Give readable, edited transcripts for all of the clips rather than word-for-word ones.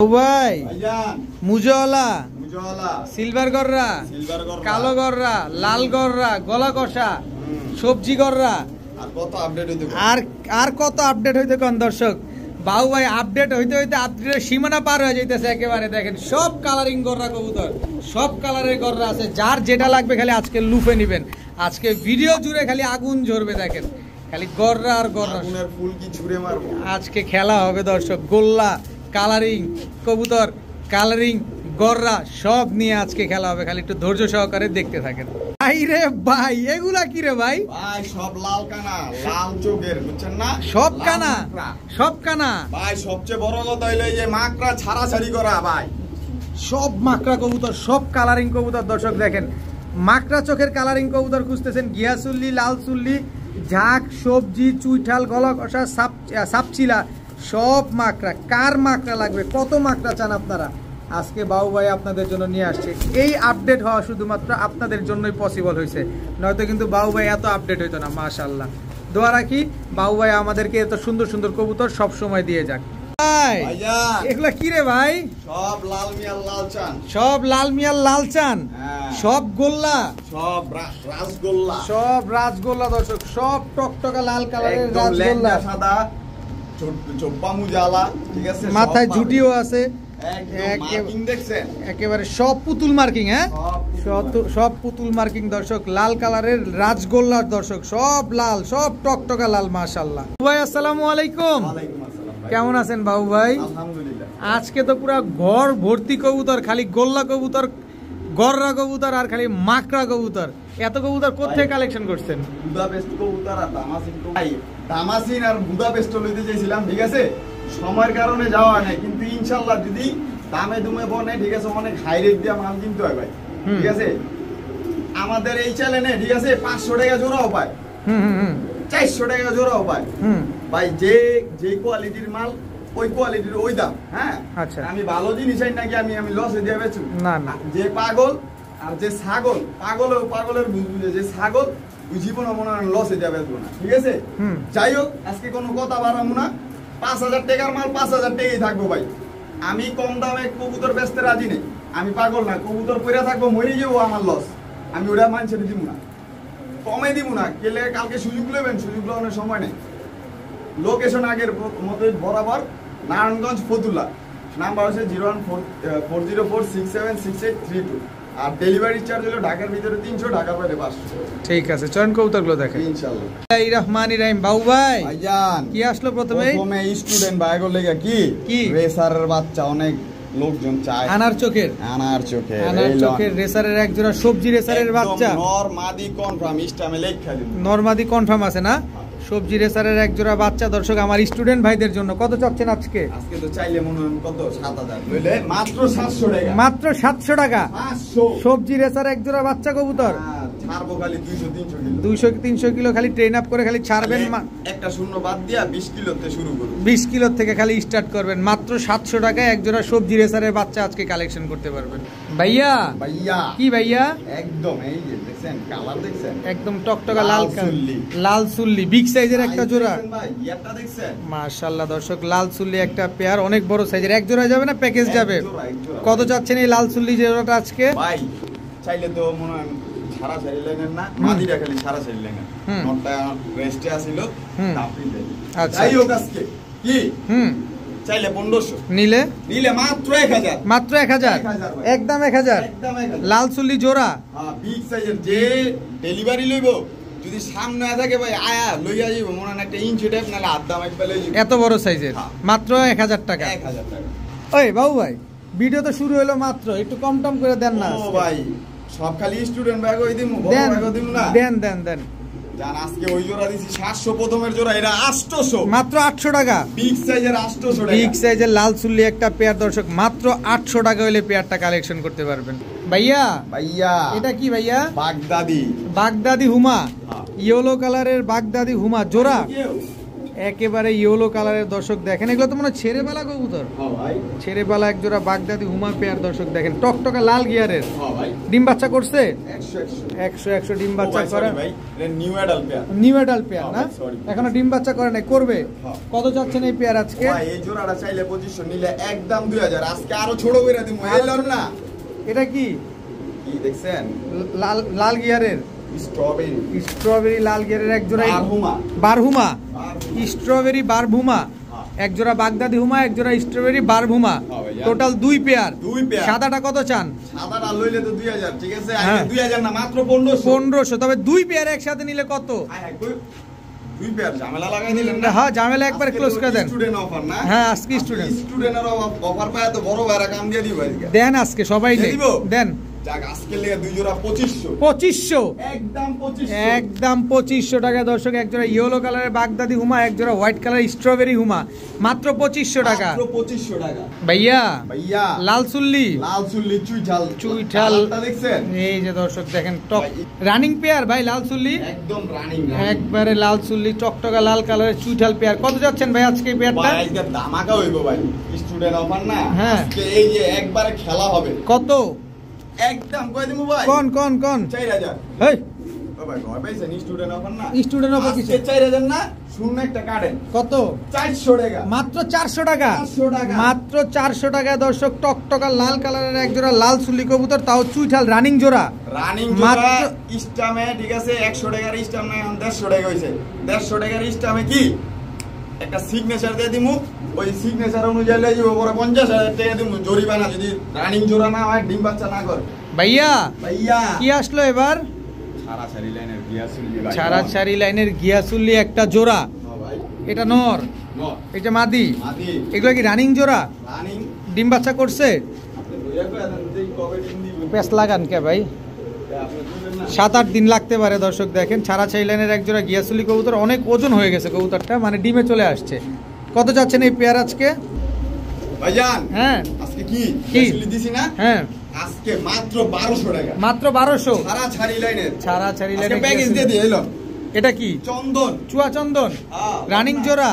ভাই মুজওয়ালা সিলভার গররা, কালো গররা, লাল গররা, গলা কষা, সবজি গররা, আর কত আপডেট হইতে কোন দর্শক বাবু ভাই আপডেট হইতে হইতে আপডেটের সীমানা পার হয়ে যাইতেছে একেবারে। দেখেন সব কালারিং গররা কবুতর, সব কালারের গররা আছে, যার যেটা লাগবে খালি আজকে লুফে নিবেন। আজকে ভিডিও জুড়ে খালি আগুন ঝরবে, দেখেন খালি গররা আর গররা, ফুল কি ছুঁড়ে মারবো। আজকে খেলা হবে দর্শক, গোল্লা কালারিং কবুতর, কালারিং গররা সব নিয়ে আজকে খেলা হবে, খালি একটু ধৈর্য সহকারে দেখতে থাকেন। ভাই রে ভাই, এগুলা কি রে ভাই? ভাই সব লাল কানা, লাল চোখের, বুঝছেন না? সব কানা, সব কানা ভাই। সবচেয়ে বড় কথা হইলো এই যে মাকড়া ছাড়াছাড়ি করা ভাই, সব মাকড়া কবুতর, সব কালারিং কবুতর। দর্শক দেখেন মাকড়া চোখের কালারিং কবুতর খুঁজতেছেন, গিয়াসুল্লি, লাল চুল্লি, ঝাঁক, সবজি, চুইঠাল, গলা কষা, সাপচিলা, সব মাকড়া। কার মাকড়া লাগবে, কত মাকড়া চান আপনারা, আজকে বাবু ভাই আপনাদের জন্য নিয়ে আসছে। এই আপডেট হওয়া শুধুমাত্র আপনাদের জন্যই পসিবল হয়েছে, নয়তো কিন্তু বাবু ভাই এত আপডেট হইতো না। মাশাআল্লাহ, দোয়া রাখি বাবু ভাই আমাদেরকে এত সুন্দর সুন্দর কবুতর সব সময় দিয়ে যাক। এগুলা কি রে ভাই? সব লাল মিয়াল লাল চান, সব লাল মিয়াল লাল চান, সব গোল্লা, সব রাজগোল্লা, সব রাজগোল্লা দর্শক, সব টকটকা লাল কালারের রাজগোল্লা, সাদা চোপ্পা মুজালা, ঠিক আছে, মাথায় ঝুটিও আছে একেবারে সব পুতুল মার্কিং। হ্যাঁ, সব পুতুল মার্কিং দর্শক, লাল কালারের রাজগোল্লার দর্শক, সব লাল, সব টকটকা লাল। মাশাআল্লাহ ভাই, আসসালামু আলাইকুম। কেমন আছেন বাবু ভাই? আলহামদুলিল্লাহ। আজকে তো পুরা ঘর ভর্তি কবুতর, খালি গোল্লা কবুতর, গররা কবুতর আর খালি মাকড়া কবুতর। এত কবুতর কোথায় কালেকশন করছেন? বুদাপেস্ট কবুতর আর দামাসিন কবুতর। দামাসিন আর বুদাপেস্ট লইতে চাইছিলাম, ঠিক আছে, সময়ের কারণে যাওয়া নাই, কিন্তু ইনশাআল্লাহ যদি দামে দুমে বনে, ঠিক আছে, অনেক হাই রেট দিয়ে মাল কিনতে হয় ভাই, ঠিক আছে। আমাদের এই চ্যানেলে, ঠিক আছে, 500 টাকা জোড়াও পায়, 400 টাকা জোড়াও পায় ভাই। যে কোয়ালিটির মাল ওই কোয়ালিটির ওই দাম। হ্যাঁ, আচ্ছা, আমি ভালো জিনিস চাই নাকি আমি লসে দিয়ে বেচু? না না, যে পাগল আর যে ছাগল, পাগলের বুঝবে, যে ছাগল ওই জীবনে মনে হয় লসে দিয়ে বেচবো না, ঠিক আছে। যাই হোক, আজকে কোনো কথা বাড়াবো না, 5000 টাকার মাল 5000 টাকাই থাকবো ভাই। আমি কম দামে কবুতর বেচতে রাজি নেই, আমি পাগল না, কবুতর পরে থাকবো, মরে যাবো, আমার লস, আমি ওটা মানুষের দিব না, কমে দিব না। গেলে কালকে সুযোগ নেবেন, সুযোগ নেওয়ার সময় নেই। লোকেশন আগের মতো বরাবর, নারায়ণগঞ্জ ফতুল্লা, নাম্বার হচ্ছে 01404676832, আর ডেলিভারি চার্জ হলো ঢাকার ভিতরে 300, ঢাকার বাইরে 500। ঠিক আছে, চয়ন কবুতরগুলো দেখেন ইনশাআল্লাহ। রহমানির রহিম। বাবু ভাই ভাইজান কি আসলো প্রথমে? স্টুডেন্ট ভাইগো লেগা কি রেসারের বাচ্চা, অনেক লোকজন চায়, আনার চোখের রেসারের এক জোড়া, সবজি রেসারের বাচ্চা, নরমাদি কনফার্ম, ইস্টামে লেখা দিন, নরমাদি কনফার্ম আছে না? সবজি রেসারের এক জোড়া বাচ্চা দর্শক, আমার স্টুডেন্ট ভাইদের জন্য। কত চাচ্ছেন আজকে? আজকে তো চাইলে মনে হয় কত 7000 লইলে মাত্র 700 টাকা, মাত্র 700 টাকা। 500 সবজি রেসার এক জোড়া বাচ্চা কবুতর, ছাড়বো খালি 200-300 কিলো, 200-300 কিলো খালি ট্রেন আপ করে খালি ছাড়বেন। একটা শূন্য বাদ দিয়া 20 কিলোতে শুরু করুন, 20 কিলো থেকে খালি স্টার্ট করবেন। মাত্র 700 টাকায় এক জোড়া সবজি রেসারের বাচ্চা আজকে কালেকশন করতে পারবেন। ভাইয়া কি ভাইয়া? একদম এই যে দেখছেন, কালার দেখছেন, একদম টকটকা লাল লাল চুল্লি, বিগ সাইজের একটা জোড়া ভাই, এটা দেখছেন? মাশাআল্লাহ দর্শক, লাল চুল্লি একটা পেয়ার, অনেক বড় সাইজের। এক জোড়া যাবে না প্যাকেজ যাবে? কত চাচ্ছেন এই লাল চুল্লি জোড়াটা আজকে? ভাই চাইলে তো মনে হয় সারা সারি লেনেন না, মাদিটা খালি সারা সারি লেনেন, নটটা রেস্টে আছিল, আপনি দেন। আচ্ছা, যাই হোক আজকে কি চাইলে 1500, নিলে মাত্র 1000, মাত্র 1000, একদম 1000, লাল চুল্লি জোড়া। হ্যাঁ, বিগ সাইজের, যে ডেলিভারি লইব যদি সামনে থাকে ভাই আয়া লইয়া যাইব, মনে হয় একটা ইঞ্চি টাইপ, নালে আধা মাইক পেলে এত বড় সাইজের, মাত্র 1000 টাকা। 1000 টাকা। ওই বাবু ভাই, ভিডিও তো শুরু হলো মাত্র, একটু কম টম করে দেন না। ও ভাই, সব খালি স্টুডেন্ট ব্যাগ ওই দিমু, বড় ব্যাগ দিমু না? দেন জান, আজকে ওই জোড়া দিছি 700, প্রথমের জোড়া এটা 800, মাত্র 800 টাকা। বিগ সাইজের 800 টাকা, বিগ সাইজের লাল চুল্লি একটা পেয়ার দর্শক, মাত্র 800 টাকা হইলে পেয়ারটা কালেকশন করতে পারবেন। ভাইয়া এটা কি ভাইয়া? বাগদাদি হুমা, ইয়েলো কালারের বাগদাদি হুমা জোড়া, একেবারে ইয়েলো কালারের দর্শক দেখেন, এগুলো তো মনে হয় ছেড়ে বেলা কবুতর। ছেড়ে বেলা এক জোড়া বাগদাদি হুমা পেয়ার দর্শক দেখেন, টকটকা লাল গিয়ারের। ডিম বাচ্চা করছে 100 ডিম বাচ্চা করে, নিউ অ্যাডাল্ট পেয়ার না, এখনো ডিম বাচ্চা করে নাই, করবে। কত চাচ্ছেন এই পেয়ার আজকে? এই জোড়াটা চাইলে 2500 নিলে একদম 2000, আজকে আরো ছোট করে দিমু। এলন না, এটা কি কি দেখছেন? লাল গিয়ারের স্ট্রবেরি লাল গিয়ারের এক জোড়া বারহুমা, স্ট্রবেরি বারহুমা, এক জোড়া বাগদাদি হুমা, এক জোড়া স্ট্রবেরি বারহুমা, টোটাল 2 পেয়ার। সাদাটা কত চান? সাদাটা লইলে তো 2000, ঠিক আছে? 2000 না, মাত্র 1500। তবে 2 পেয়ার একসাথে নিলে কত? 2 পেয়ার ঝামেলা লাগাই দিলেন না? হ্যাঁ, ঝামেলা একবার ক্লোজ করে দেন। স্টুডেন্ট অফার না? হ্যাঁ, আজকে স্টুডেন্টের অফার পায় তো বড় ভাইরা কাম দিয়ে দিব আজকে। দেন আজকে সবাই দেন। যাক, আজকে লেগে 2 জোড়া 2500, একদম 2500 টাকা দর্শক। এক জোড়া ইয়েলো কালারের বাগদাদি হুমা, এক জোড়া হোয়াইট কালার স্ট্রবেরি হুমা, মাত্র 2500 টাকা। ভাইয়া লাল চুল্লি চুইঠাল দেখছেন? এই যে দর্শক দেখেন, টক রানিং পেয়ার ভাই, লাল চুল্লি একদম রানিং, একবারে লাল চুল্লি টকটকা লাল কালারের চুইঠাল পেয়ার। কত যাচ্ছেন ভাই আজকে এই পেয়ারটা? ভাই আজকে ধামাকা হইব ভাই, স্টুডেন্ট অফার না? হ্যাঁ, আজকে এই যে একবারে খেলা হবে। কত? একদম কই দিমু ভাই? কোন 4000। এই ও ভাই ঘর পাইছেন? স্টুডেন্ট অফার না? স্টুডেন্ট অফার কিছু 4000 না, শূন্য একটা কাটেন। কত? 400 টাকা, মাত্র 400 টাকা, মাত্র 400 টাকা দর্শক। টকটকা লাল কালারের এক জোড়া লাল চুল্লি কবুতর, তাও চুইঠাল রানিং জোড়া। জোড়া স্টামে, ঠিক আছে? 100 টাকার স্টাম না, 150 টাকা হইছে। 150 টাকার স্টামে কি একটা সিগনেচার দিয়ে দিমু, ওই সিগনেচার অনুযায়ী লই যাব, পরে 50000 টাকা দিমু জরিমানা যদি রানিং জোড়া না হয়, ডিম বাচ্চা না করে। ভাইয়া কি আসলো এবার? ছাড়াছাড়ি লাইনের গিয়াসুল্লি একটা জোড়া, এটা নর, এটা মাদি। এগুলো কি রানিং জোড়া? ডিম বাচ্চা করছে? পেস লাগান কে ভাই, 7-8 দিন লাগতে পারে দর্শক দেখেন। ছাড়াছাড়ি লাইনের এক জোড়া গিয়াসুল্লি কবুতর, অনেক ওজন হয়ে গেছে কবুতরটা, মানে ডিমে চলে আসছে। কত যাচ্ছেন এই পেয়ার আজকে ভাইজান? হ্যাঁ, আজকে কি গিয়াসুল্লি দিছি না? হ্যাঁ, আজকে মাত্র 1200 টাকা, মাত্র 1200। ছাড়াছাড়ি লাইনের প্যাকেজ দিয়ে দিয়ে এলো। এটা কি? চন্দন, চুয়া চন্দন রানিং জোড়া,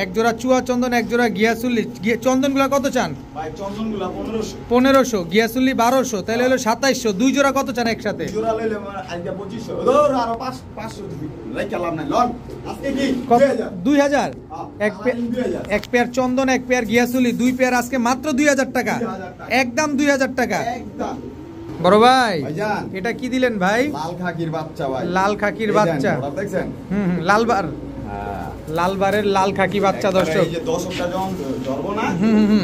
এক জোড়া চুয়া চন্দন, এক জোড়া গিয়াসুল্লি। চন্দন গুলা কত চান ভাই? চন্দন গুলা 1500, গিয়াসুল্লি 1200, তাহলে হলো 2700। 2 জোড়া কত চান একসাথে? জোড়া লইলে আজকে 2500, ধর আরো 500 দিবি, লাইক লাভ নাই। লন আজকে কি 2000, এক পেয়ার চন্দন, এক পেয়ার গিয়াসুল্লি, 2 পেয়ার আজকে মাত্র 2000 টাকা, একদম 2000 টাকা। একদম বড় ভাই, এটা কি দিলেন ভাই? লাল খাকির বাচ্চা ভাই, লাল খাকির বাচ্চা দেখছেন? লালবার, লালবারের লাল খাকি বাচ্চা দর্শক। এই যে দর্শকটা যখন ধরবো না,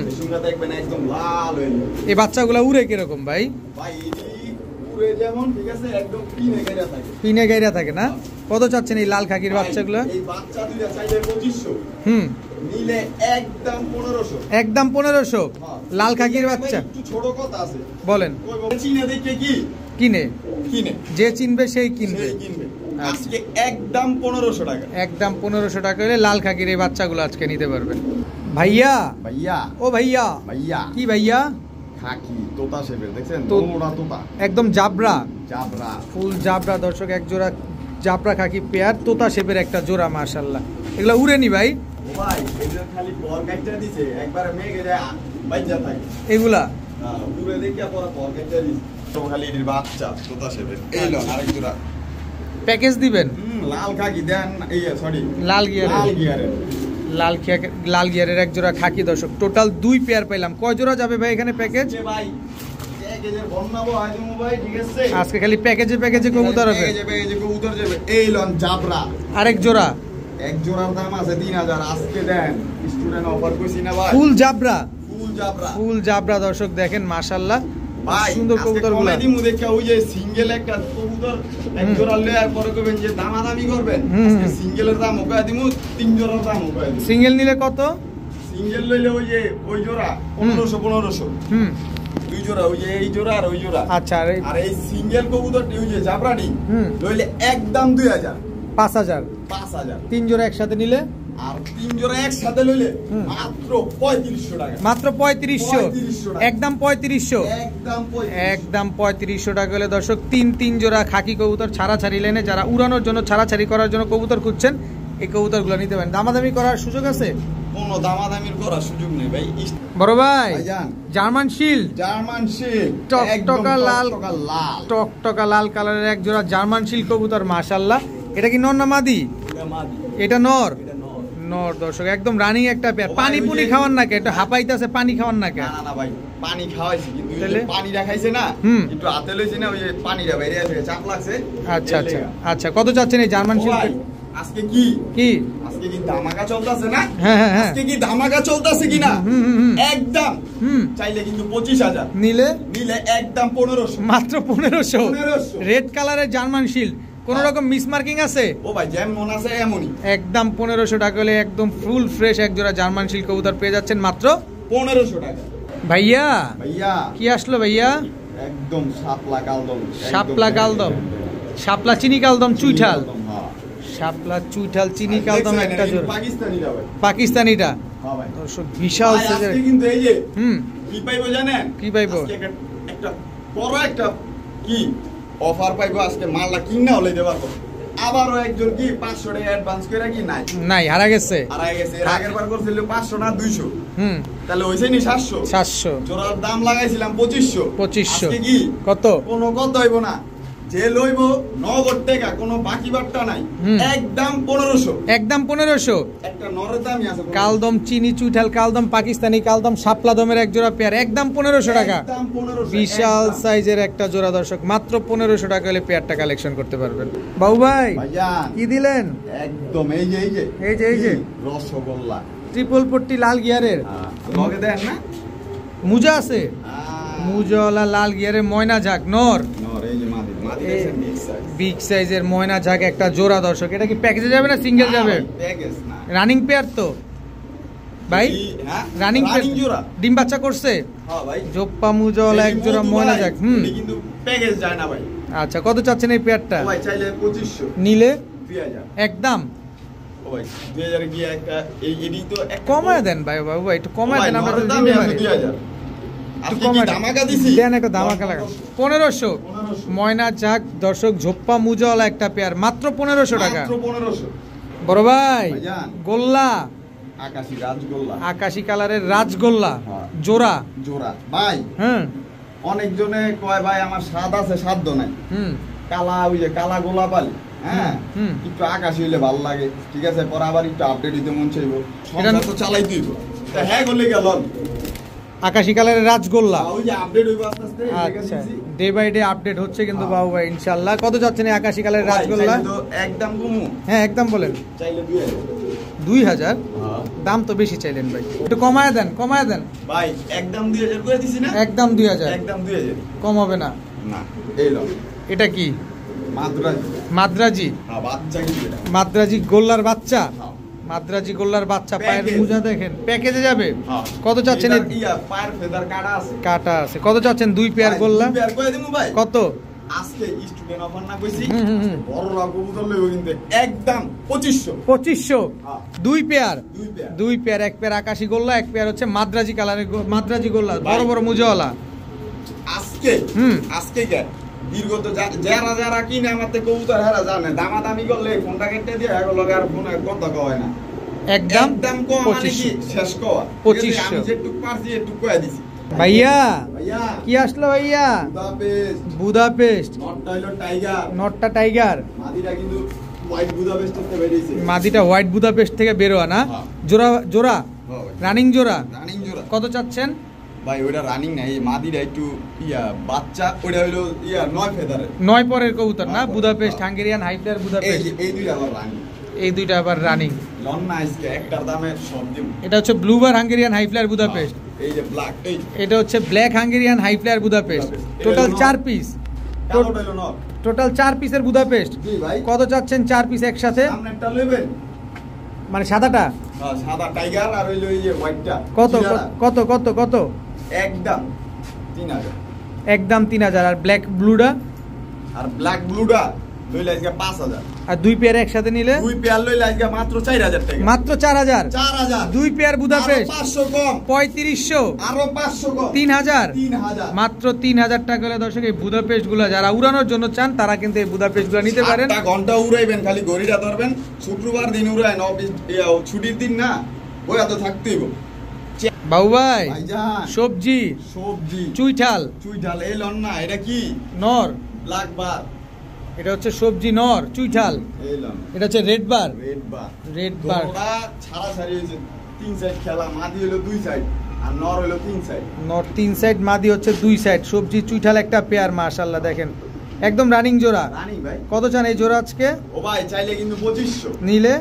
এই সুন্দর দেখবেন একদম লাল হয়ে যাবে। এই বাচ্চাগুলো উড়ে কি রকম ভাই? ভাই এই উড়ে যেমন, ঠিক আছে, একদম পিনে গাইরা থাকে, পিনে গাইরা থাকে না? কত চাচ্ছেন এই লাল খাকির বাচ্চাগুলো? এই বাচ্চা দুইটা চাইলে 2500, নিলে একদম 1500, একদম 1500। লাল খাকির বাচ্চা একটু ছোট কথা আছে, বলেন। চিনে দেখে কি কিনে, যে চিনবে সেই কিনবে। আজকে একদম 1500 টাকা, একদম 1500 টাকা হলে লাল খাকির এই বাচ্চাগুলো আজকে নিতে পারবেন। ভাইয়া ও ভাইয়া কি ভাইয়া? খাকি তোতা শেপের, দেখছেন? তোমরা তোতা একদম জাবরা ফুল জাবরা দর্শক, এক জোড়া জাবরা খাকি পেয়ার, তোতা শেপের একটা জোড়া, মাশাআল্লাহ। এগুলা উড়েনি ভাই? ভাই এদের খালি পর কাটটা দিছে, একবারে মেঘে যায় বাইজা থাকে এগুলা। উড়ে দেখিয়া পরে পর কাটটা দিছে, তো খালি এর বাচ্চা তোতা শেপের। এই লন আরেক জোড়া প্যাকেজ দিবেন। লাল খাকি দেন, এই সরি লাল গিয়ারের লাল গিয়ারের এক জোড়া খাকি দর্শক। টোটাল 2 পেয়ার পাইলাম। কয় জোড়া যাবে ভাই এখানে প্যাকেজ? ভাই প্যাকেজের বন্নাবো আজমু ভাই, ঠিক আছে? আজকে খালি প্যাকেজে কবুতর হবে, প্যাকেজে কবুতর যাবে। এই লন জাবরা আরেক জোড়া, এক জোড়ার দাম আছে 3000, আজকে দেন স্টুডেন্ট অফার কইছি না ভাই। ফুল জাবরা দর্শক দেখেন, মাশাআল্লাহ ভাই সুন্দর কবুতরগুলো। আজকে দিমু দেখা, ওই যে সিঙ্গেল একটা কবুতর এক জোড়া লয়ে আর পরে কইবেন যে দামাদামি করবেন, আজকে সিঙ্গেলের দাম ওকা দিমু, 3 জোড়ার দাম ওকা দিমু। সিঙ্গেল নিলে কত? সিঙ্গেল লইলে ওই যে ওই জোড়া 1500, 2 জোড়া, ওই যে এই জোড়া আর ওই জোড়া। আচ্ছা, আর এই সিঙ্গেল কবুতরটি ওই যে জাবরাটি লইলে একদম 2000, 5000, 3 জোড়া একসাথে নিলে, আর 3 জোড়া একসাথে লইলে মাত্র 3500 টাকা, মাত্র 3500, একদম 3500, একদম 3500 টাকা হলে দর্শক 3 জোড়া খাকি কবুতর ছাড়াছাড়ি লাইনে, যারা উড়ানোর জন্য ছাড়াছাড়ি করার জন্য কবুতর খুঁজছেন, এই কবুতরগুলো নিতে পারেন। দামাদামি করার সুযোগ আছে? কোনো দামাদামির করার সুযোগ নেই ভাই। বড় ভাই ভাইজান, জার্মান শিল্ড, জার্মান শিল্ড, টকটকা লাল, লাল, টকটকা লাল কালারের এক জোড়া জার্মান শিল্ড কবুতর, মাশাআল্লাহ। এটা কি নর না মাদি? এটা মাদি, এটা নর। এটা নর। নর দর্শক, একদম রানিং একটা পেয়ার। ও ভাই, পানি ওই পুনি যে- খাওয়ান না কে? একটু হাঁপাইতেছে, পানি খাওয়ান না কে? না না না ভাই, পানি খাওয়াইছি কিন্তু ওই যে তাহলে? পানিটা খাইছে না, হুম। একটু হাতে লইছি না, ওই যে পানিটা বাইরে আসে, চাপ লাগছে। আচ্ছা এর আচ্ছা লেগা। আচ্ছা, কত চাচ্ছেন এই জার্মান ও শিল্ড? ভাই, আজকে কি কি? আজকে কি ধামাকা চলতেছে না? হ্যাঁ হ্যাঁ হ্যাঁ, আজকে কি ধামাকা চলতেছে কিনা? হুম, হুম, হুম। একদম হুম, চাইলে কিন্তু 25,000, নিলে নিলে একদম 1500। মাত্র 1500। 1500 রেড কালারের জার্মান শিল্ড, কোন রকম মিস মার্কিং আছে? ও ভাই, যেমন আছে এমনই। একদম 1500 টাকা হলে একদম ফুল ফ্রেশ এক জোড়া জার্মান শিল্ড কবুতর পেয়ে যাচ্ছেন মাত্র 1500 টাকা। ভাইয়া। ভাইয়া কি আসলো ভাইয়া? একদম শাপলা কালদম, শাপলা কালদম, শাপলা চিনি কালদম, চুইঠাল, হ্যাঁ। শাপলা চুইঠাল চিনি কালদম একটা জোড়া। পাকিস্তানিরা ভাই। পাকিস্তানিটা হ্যাঁ ভাই। দর্শক বিশাল ভাই, সাইজের। আজকে কিন্তু এই যে হুম, কি পাইবো জানেন? কি পাইবো? আজকে একটা বড় একটা কি অফার পাইবো আজকে, মালটা কিনা হলে দেবার কথা। আবারও একজন কি 500 টাকা অ্যাডভান্স করে কি নাই নাই, হারা গেছে। আর আগে গেছে। এর আগের বার করছিল 500 না 200, হুম, তাহলে হইছে নি 700। 700, জোড়ার দাম লাগাইছিলাম 2500। 2500। আজকে কি কত? কোনো কত হইব না, যে লইব নগদ টাকা, কোনো বাকি বাট্টা নাই, হুম। একদম 1500। একদম 1500। একটা নরের দামই আছে 1500। কালদম চিনি চুইঠাল কালদম পাকিস্তানি কালদম শাপলা দমের এক জোড়া পেয়ার, একদম 1500 টাকা। একদম 1500, বিশাল একদম। সাইজের একটা জোড়া দর্শক, মাত্র 1500 টাকা হলে পেয়ারটা কালেকশন করতে পারবেন। বাবু ভাই ভাইজান, কি দিলেন? একদম এই যে এই যে এই যে, এই যে। কি? রসগোল্লা। ট্রিপল পট্টি লাল গিয়ারের লগে দেন না? মুজা আছে, মুজাওয়ালা লাল গিয়ারের ময়না ঝাঁক নর, নর, এই যে মাদি, মাদি এই- দেখছেন big size। বিগ সাইজের ময়না ঝাঁক একটা জোড়া দর্শক। এটা কি প্যাকেজে যাবে না সিঙ্গেল যাবে? প্যাকেজ না রানিং পেয়ার তো ভাই, হ্যাঁ, রানিং রানিং জোড়া। ডিম বাচ্চা করছে। হ্যাঁ ভাই, জোপ্পা মুজাওয়ালা এক জোড়া মধু ময়না ভাই, ঝাঁক। হুম, এটি কিন্তু প্যাকেজ যায় না ভাই। আচ্ছা কত চাচ্ছেন এই পেয়ারটা? ও ভাই, চাইলে 2500, নিলে 2000। একদম ও ভাই 2000 গিয়ে একটা এই এডি তো একটা কমায় দেন ভাই, বাবু ভাই একটু কমায় দেন, আমরা তো দাম দিতে আছে পারি। 2000। একটু আজকে কি কমায় ধামাকা দিছি? দেন, একটা ধামাকা লাগা। 1500 ময়না ঝাঁক দর্শক, ঝোপ্পা মুজাওয়ালা একটা পেয়ার, মাত্র 1500 টাকা। মাত্র 1500। বড় ভাই ভাইজান। গোল্লা, আকাশী রাজগোল্লা, আকাশি কালারের রাজগোল্লা হ্যাঁ। জোড়া। জোড়া ভাই। হ্যাঁ, অনেকজনে কয় ভাই আমার স্বাদ আছে, সাধ্য নাই, হুম, কালা ওই যে কালা গোলাপ আলী, হ্যাঁ হুম। একটু আকাশি হইলে ভালো লাগে, ঠিক আছে, পরে আবার একটু আপডেট দিতে মন চাইবো, এটা- সংসার তো চালাই দিব। তা হ্যাঁ করলে গেল আকাশি কালারের রাজগোল্লা। ওই যে আপডেট হইব আস্তে আস্তে, ঠিক আচ্ছা, আছে। ডে বাই ডে আপডেট হচ্ছে কিন্তু হ্যাঁ। বাবু ভাই ইনশাআল্লাহ। কত যাচ্ছেন এই আকাশি কালারের ভাই, রাজগোল্লা? চাইলে তো একদম কমু, হ্যাঁ একদম বলেন। চাইলে 2000। 2000 দাম তো বেশি চাইলেন ভাই, একটু কমায় দেন, কমায় দেন। ভাই একদম 2000 করে দিছি না? একদম 2000, একদম 2000 কম হবে না। না। এই লো এটা কি মাদ্রাজ, মাদ্রাজি? হ্যাঁ বাচ্চা কি এটা? মাদ্রাজি গোল্লার বাচ্চা, হ্যাঁ। মাদ্রাজি গোল্লার বাচ্চা, পায়ের প্যাকেজ। মোজা দেখেন, প্যাকেজে যাবে। হ্যাঁ। কত চাচ্ছেন? এটার ইয়া পায়ের ফেদার কাটা আছে। কাটা আছে, কত চাচ্ছেন? 2 পেয়ার ভাই, গোল্লা 2 পেয়ার করে দিমু ভাই। কত? আজকে স্টুডেন্ট অফার না কইছি, হুম, হুম, হুম। বড়রা কবুতর লইব কিন্তু একদম 2500। 2500 হ্যাঁ। 2 পেয়ার, 2 পেয়ার। 2 পেয়ার, এক পেয়ার আকাশি গোল্লা, এক পেয়ার হচ্ছে মাদ্রাজি কালারের মাদ্রাজি গোল্লা, ভাই। বড় বড় মুজাওয়ালা। আজকে হুম। আজকে কে বিগত যারা যারা কিনে আমার থেকে কবুতর হারা জানে, দামাদামি করলে ফোনটা কেটে দিয়ে এগুলো লগে আর ফোনে কথা কয় না, একদম একদম কম, মানে কি 2500। শেষ কওয়া। 2500 আমি যেটুক পারছি একটু কয়ে দিছি। ভাইয়া ভাইয়া কি আসলো ভাইয়া? বুদাপেস্ট, বুদাপেস্ট, নটটা হইলো টাইগার, নটটা টাইগার, মাদিটা কিন্তু হোয়াইট বুদাপেস্ট থেকে বেরিয়েছে। মাদিটা হোয়াইট বুদাপেস্ট থেকে বেরোয়া না? হ্যাঁ। জোড়া জোড়া হ্যাঁ ভাই। রানিং জোড়া। রানিং জোড়া কত চাচ্ছেন? ভাই, ওইটা রানিং নাই, এই মাদিটা একটু ইয়া বাচ্চা, ওইটা হইলো ইয়া 9 ফেদারের। 9 পরের কবুতর না? 9 পরের, বুদাপেস্ট, হ্যাঁ। হাঙ্গেরিয়ান হাইফ্লায়ার এই বুদাপেস্ট, যে এই দুইটা আবার রানিং, এই দুইটা আবার রানিং। লন না আজকে একটার দামে সব দিম। এটা হচ্ছে ব্লুবার হাঙ্গেরিয়ান হাইফ্লায়ার বুদাপেস্ট, এই যে ব্ল্যাক, এই এটা হচ্ছে black Hungarian highflyer Budapest. Budapest. Total এটা হলো 4 পিস, কালোটা হইলো নর। টোটাল 4 পিসের বুদাপেস্ট। জি ভাই, কত চাচ্ছেন 4 পিস একসাথে? সামনেরটা লইবেন, মানে সাদাটা হ্যাঁ সাদা টাইগার, আর হইলো এই যে হোয়াইটটা কত জিরাটা। কত কত কত? একদম 3000। একদম 3000। আর ব্ল্যাক ব্লুটা? আর ব্ল্যাক ব্লুটা লইলে আজকে 5000। আর দুই পেয়ার একসাথে নিলে দুই পেয়ার লইলে আজকে মাত্র 4000 টাকা। মাত্র 4000। 4000। দুই পেয়ার বুদাপেস্ট 500 কম। 3500। আরো 500 কম। 3000। 3000। মাত্র 3000 টাকা হলে দর্শক এই বুদাপেস্ট গুলো যারা উড়ানোর জন্য চান তারা কিন্তু এই বুদাপেস্ট গুলো নিতে পারেন। 7 ঘন্টা উড়াইবেন, খালি ঘড়িটা ধরবেন। শুক্রবার দিন উড়াইন, অফিস ছুটির দিন না, ওই এত থাকতেইব। বাবু ভাই ভাইজান সবজি চুইঠাল এই লন না, এটা কি নর ব্ল্যাকবার, এটা হচ্ছে সবজি নর চুইঠাল, এই লন এটা হচ্ছে রেড বার। রেড বার ছাড়া ছাড়ি হয়েছে 3 সাইড খেলা, মাদি হলো 2 সাইড আর নর হলো 3 সাইড। নর 3 সাইড, মাদি হচ্ছে 2 সাইড। সবজি চুইঠাল একটা পেয়ার, মাশাআল্লাহ দেখেন একদম রানিং জোড়া। রানিং ভাই। কত চান এই জোড়া আজকে? ও ভাই চাইলে কিন্তু 2500, নিলে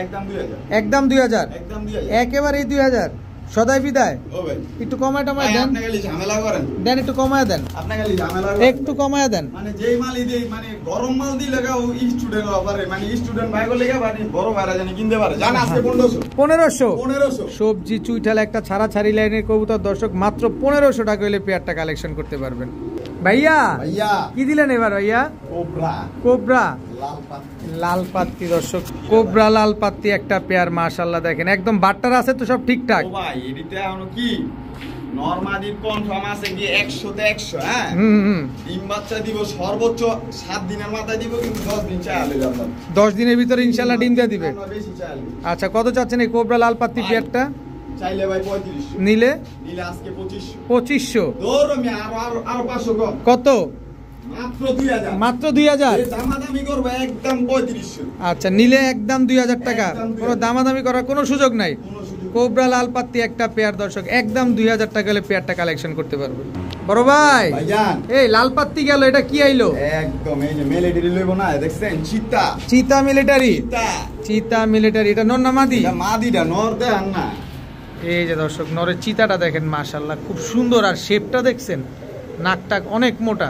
একদম 2000। একদম 2000। একদম 2000, একেবারে 2000 সদাই বিদায়। ও ভাই একটু কমায় টমায় দেন। আপনি খালি ঝামেলা করেন, দেন একটু কমায় দেন। আপনি খালি ঝামেলা করেন, একটু কমায় দেন। মানে যেই মালই দেই, মানে গরম মাল দিলে গাও স্টুডেন্ট অফারে, মানে স্টুডেন্ট ভাই গো লেগা মানে বড় ভাইরা জানি কিনতে পারে। জান আজকে 1500। সবজি চুইঠাল একটা ছাড়া ছাড়ি লাইনের কবুতর দর্শক মাত্র 1500 টাকা হলে পেয়ারটা কালেকশন করতে পারবেন। ভাইয়া কি দিলেন এবার ভাইয়া? কোবরা লাল পাত্তি দর্শক, কোবরা লাল পাত্তি একটা পেয়ার, মাশাআল্লাহ দেখেন একদম বাট্টার আছে তো সব ঠিকঠাক। ও ভাই এদিকে এখনো কি নরমাদির কনফার্ম আছে কি 100 তে 100। হ্যাঁ ডিম বাচ্চা দিব সর্বোচ্চ 7 দিনের মাথায় দিব, কিন্তু 10 দিন চাইলে যাব, 10 দিনের ভিতরে ইনশাআল্লাহ ডিম দিয়ে দিবে। বেশি চাইলে। আচ্ছা কত চাচ্ছেন এই কোবরা লাল পাত্তি পেয়ারটা? চাইলে ভাই 3500, নিলে আজকে 2500। 2500 ধর আমি আরো 500 কম। কত? মাত্র 2000। মাত্র 2000। দামাদামি করব একদম 3500। আচ্ছা নিলে একদম 2000 টাকা, কোনো দামাদামি করার কোনো সুযোগ নাই। কোবরা লাল পাত্তি একটা পেয়ার দর্শক একদম 2000 টাকা হলে পেয়ারটা কালেকশন করতে পারবেন। বড় ভাই ভাইজান এই লাল পাত্তি গেল, এটা কি আইলো? একদম এই যে মিলিটারি লইব না, দেখছেন চিতা মিলিটারি। চিতা মিলিটারি, এটা নর না মাদি? এটা মাদিটা, নর দেন না। এই যে দর্শক নরের চিতাটা দেখেন মাশাআল্লাহ খুব সুন্দর, আর শেপটা দেখছেন নাকটা অনেক মোটা।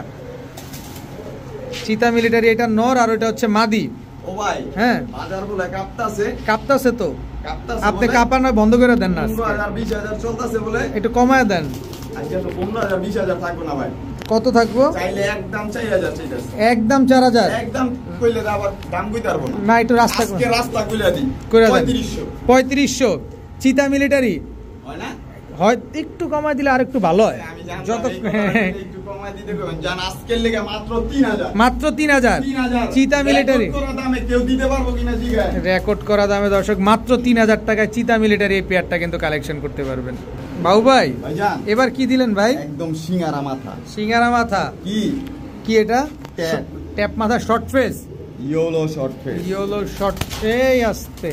চিতা মিলিটারি এটা নর, আর ওটা হচ্ছে মাদি। ও ভাই হ্যাঁ বাজার বলে কাঁপতাছে তো, আপনি কাঁপা নয় বন্ধ করে দেন না। 15000 20000 চলতেছে বলে একটু কমায় দেন। আজকে তো 15000 20000 থাকবো না ভাই। কত থাকবো? চাইলে একদম 4000 চাইতাছে। একদম 4000। একদম কইলে আবার দাম কইতে পারবো না। না একটু রাস্তা আজকে রাস্তা কইলা দিই 3500। চিতা মিলিটারি হয় না, হয় একটু কমাই দিলে আর একটু ভালো হয়। যত একটু কমাই দিতে কইবেন, জান আজকের লেগে মাত্র 3000। মাত্র 3000 চিতা মিলিটারি। রেকর্ড করা দামে কেউ দিতে পারবো কিনা জিগায়। রেকর্ড করা দামে দর্শক মাত্র 3000 টাকায় চিতা মিলিটারি এই পেয়ারটা কিন্তু কালেকশন করতে পারবেন। বাবু ভাই ভাইজান এবার কি দিলেন ভাই? একদম সিঙ্গারা মাথা। সিঙ্গারা মাথা কি এটা? ট্যাপ মাথা short face, yellow short face. Yellow short, এই আসতে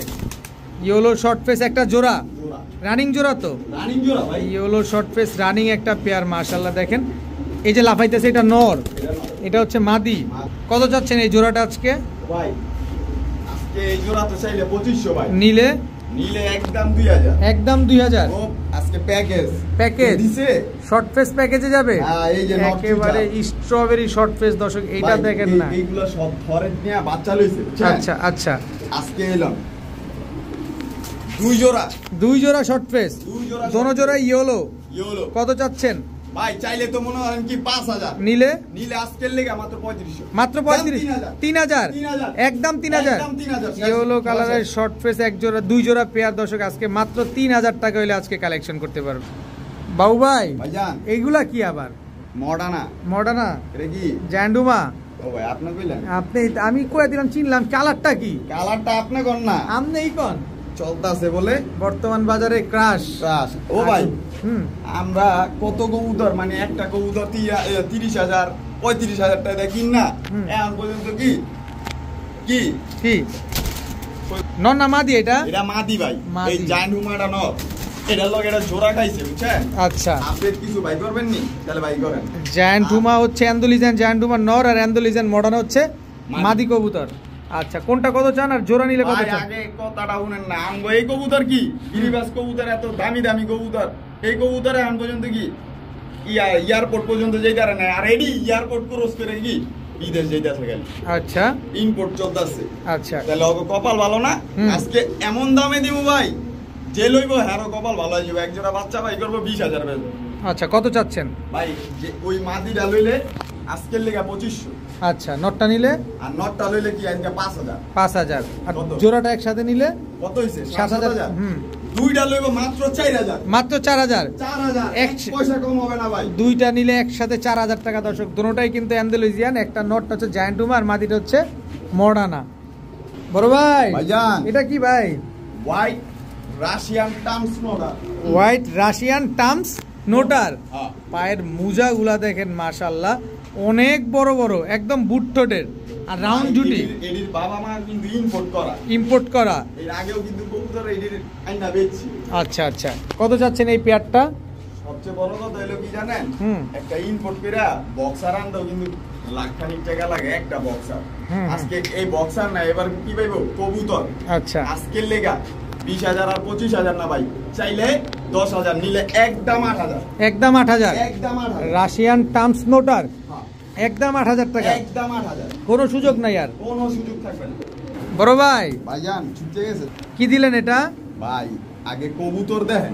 ইয়োলো শর্ট ফেস একটা জোড়া, রানিং জোড়া তো? রানিং জোড়া ভাই। ইয়োলো শর্ট ফেস রানিং একটা পেয়ার, মাশাআল্লাহ দেখেন এই যে লাফাইতেছে এটা নর, এটা হচ্ছে মাদি। কত চাচ্ছেন এই জোড়াটা আজকে? ভাই আজকে এই জোড়া তো চাইলে 2500 ভাই। নিলে একদম 2000। একদম 2000। ও আজকে প্যাকেজ দিছে, শর্ট ফেস প্যাকেজে যাবে। হ্যাঁ এই যে একেবারে স্ট্রবেরি শর্ট ফেস দর্শক, এইটা দেখেন না, এইগুলো সব ফরেন নিয়ে বাচ্চা লইছে। আচ্ছা আচ্ছা আজকে এলাম 2 জোড়া শর্ট ফেস, দোনো জোড়া ইয়োলো। কত চাচ্ছেন ভাই? চাইলে তো মনে করেন কি 5000, নিলে আজকের লেগে মাত্র 3500। মাত্র 3000। একদম 3000। ইয়েলো কালারের শর্ট ফেস এক জোড়া 2 জোড়া পেয়ার দর্শক আজকে মাত্র 3000 টাকা হলে আজকে কালেকশন করতে পারবেন। বাবু ভাই ভাইজান এইগুলা কি আবার? মডার্না এটা কি? জ্যান্ডুমা। ও ভাই আপনি কইলেন, আপনি আমি কই দিলাম চিনলাম। কালারটা কি? কালারটা আপনি কোন না, আমনে এই কোন চলতাছে বলে বর্তমান বাজারে ক্রাশ। ও ভাই আমরা কত কবুতর, মানে একটা কবুতর 30000 35000 টাকা কিন না এখন পর্যন্ত। কি কি কি নর না মাদি? এটা মাদি ভাই। এই জাইনুমাটা নর, এটার লগে এটা জোড়া খাইছে বুঝছেন। আচ্ছা আপডেট কিছু ভাই করবেন নি? তাহলে ভাই করেন। জায়ান্টুমা হচ্ছে অ্যান্ডোলিজান, জায়ান্টুমা নর, আর অ্যান্ডোলিজান মডার্ন হচ্ছে মাদি কবুতর। আচ্ছা কোনটা কত চান, আর জোড়া নিলে কত চান? আগে কথাটা শুনেন না, আমগো এই কবুতর কি গিরিবাস কবুতর, এত দামি দামি কবুতর, এই কবুতর এখন পর্যন্ত কি এয়ারপোর্ট পর্যন্ত যাইতারে না, আর এডি এয়ারপোর্ট ক্রস করে কি বিদেশ যাইতাছে গেল। আচ্ছা ইম্পোর্ট চলতেছে। আচ্ছা তাহলে ওকে কপাল ভালো না, আজকে এমন দামে দিব ভাই, যে লইব হ্যারো কপাল ভালো হয়ে যাবে। এক জোড়া বাচ্চা ভাই করবো 20000 বেজে। আচ্ছা কত চাচ্ছেন ভাই? যে ওই মাদিটা লইলে আজকের লেগা 2500। আচ্ছা, নটটা নিলে আর নটটা লইলে কি আজকে 5000। 5000। আর কত? জোড়াটা একসাথে নিলে কত হইছে? 7000। হুম, দুইটা লইব মাত্র 4000। মাত্র 4000। 4000 এক এক- পয়সা কম হবে না ভাই। দুইটা নিলে একসাথে 4000 টাকা দর্শক। দুটোটাই কিন্তু অ্যান্ডালুজিয়ান। একটা নটটা হচ্ছে জায়ান্ট উমা আর মাদিটা হচ্ছে মডার্না। বড় ভাই, ভাইজান এটা কি ভাই? হোয়াইট রাশিয়ান টার্মস নোটার। হোয়াইট রাশিয়ান টার্মস নোটার। হ্যাঁ পায়ের মুজাগুলা দেখেন মাশাআল্লাহ, অনেক বড় বড়, একদম বুট ঠোঁটের আর রাউন্ড জুটি। এডির বাবা মা কিন্তু ইম্পোর্ট করা, ইম্পোর্ট করা। এর আগেও কিন্তু কবুতর এডির আইনা বেচছি। আচ্ছা আচ্ছা, কত চাচ্ছেন এই পেয়ারটা? সবচেয়ে বড় কথা হলো কি জানেন, হুম। একটা ইম্পোর্ট কইরা বক্সার আনতেও কিন্তু লাখখানিক টাকা লাগে একটা বক্সার। হুম। আজকে এই বক্সার না, এবার কি পাইবো কবুতর। আচ্ছা, আজকের লেগা 20,000 আর 25,000 না ভাই, চাইলে 10,000, নিলে একদম 8,000। একদম 8000। একদম 8,000। রাশিয়ান টার্মস নোটার হ্যাঁ, একদম 8000 টাকা। একদম 8,000। কোনো সুযোগ নাই আর। কোনো সুযোগ থাকবে না। বড় ভাই, ভাইজান ছুটে গেছে কি দিলেন এটা? ভাই, আগে কবুতর দেখেন,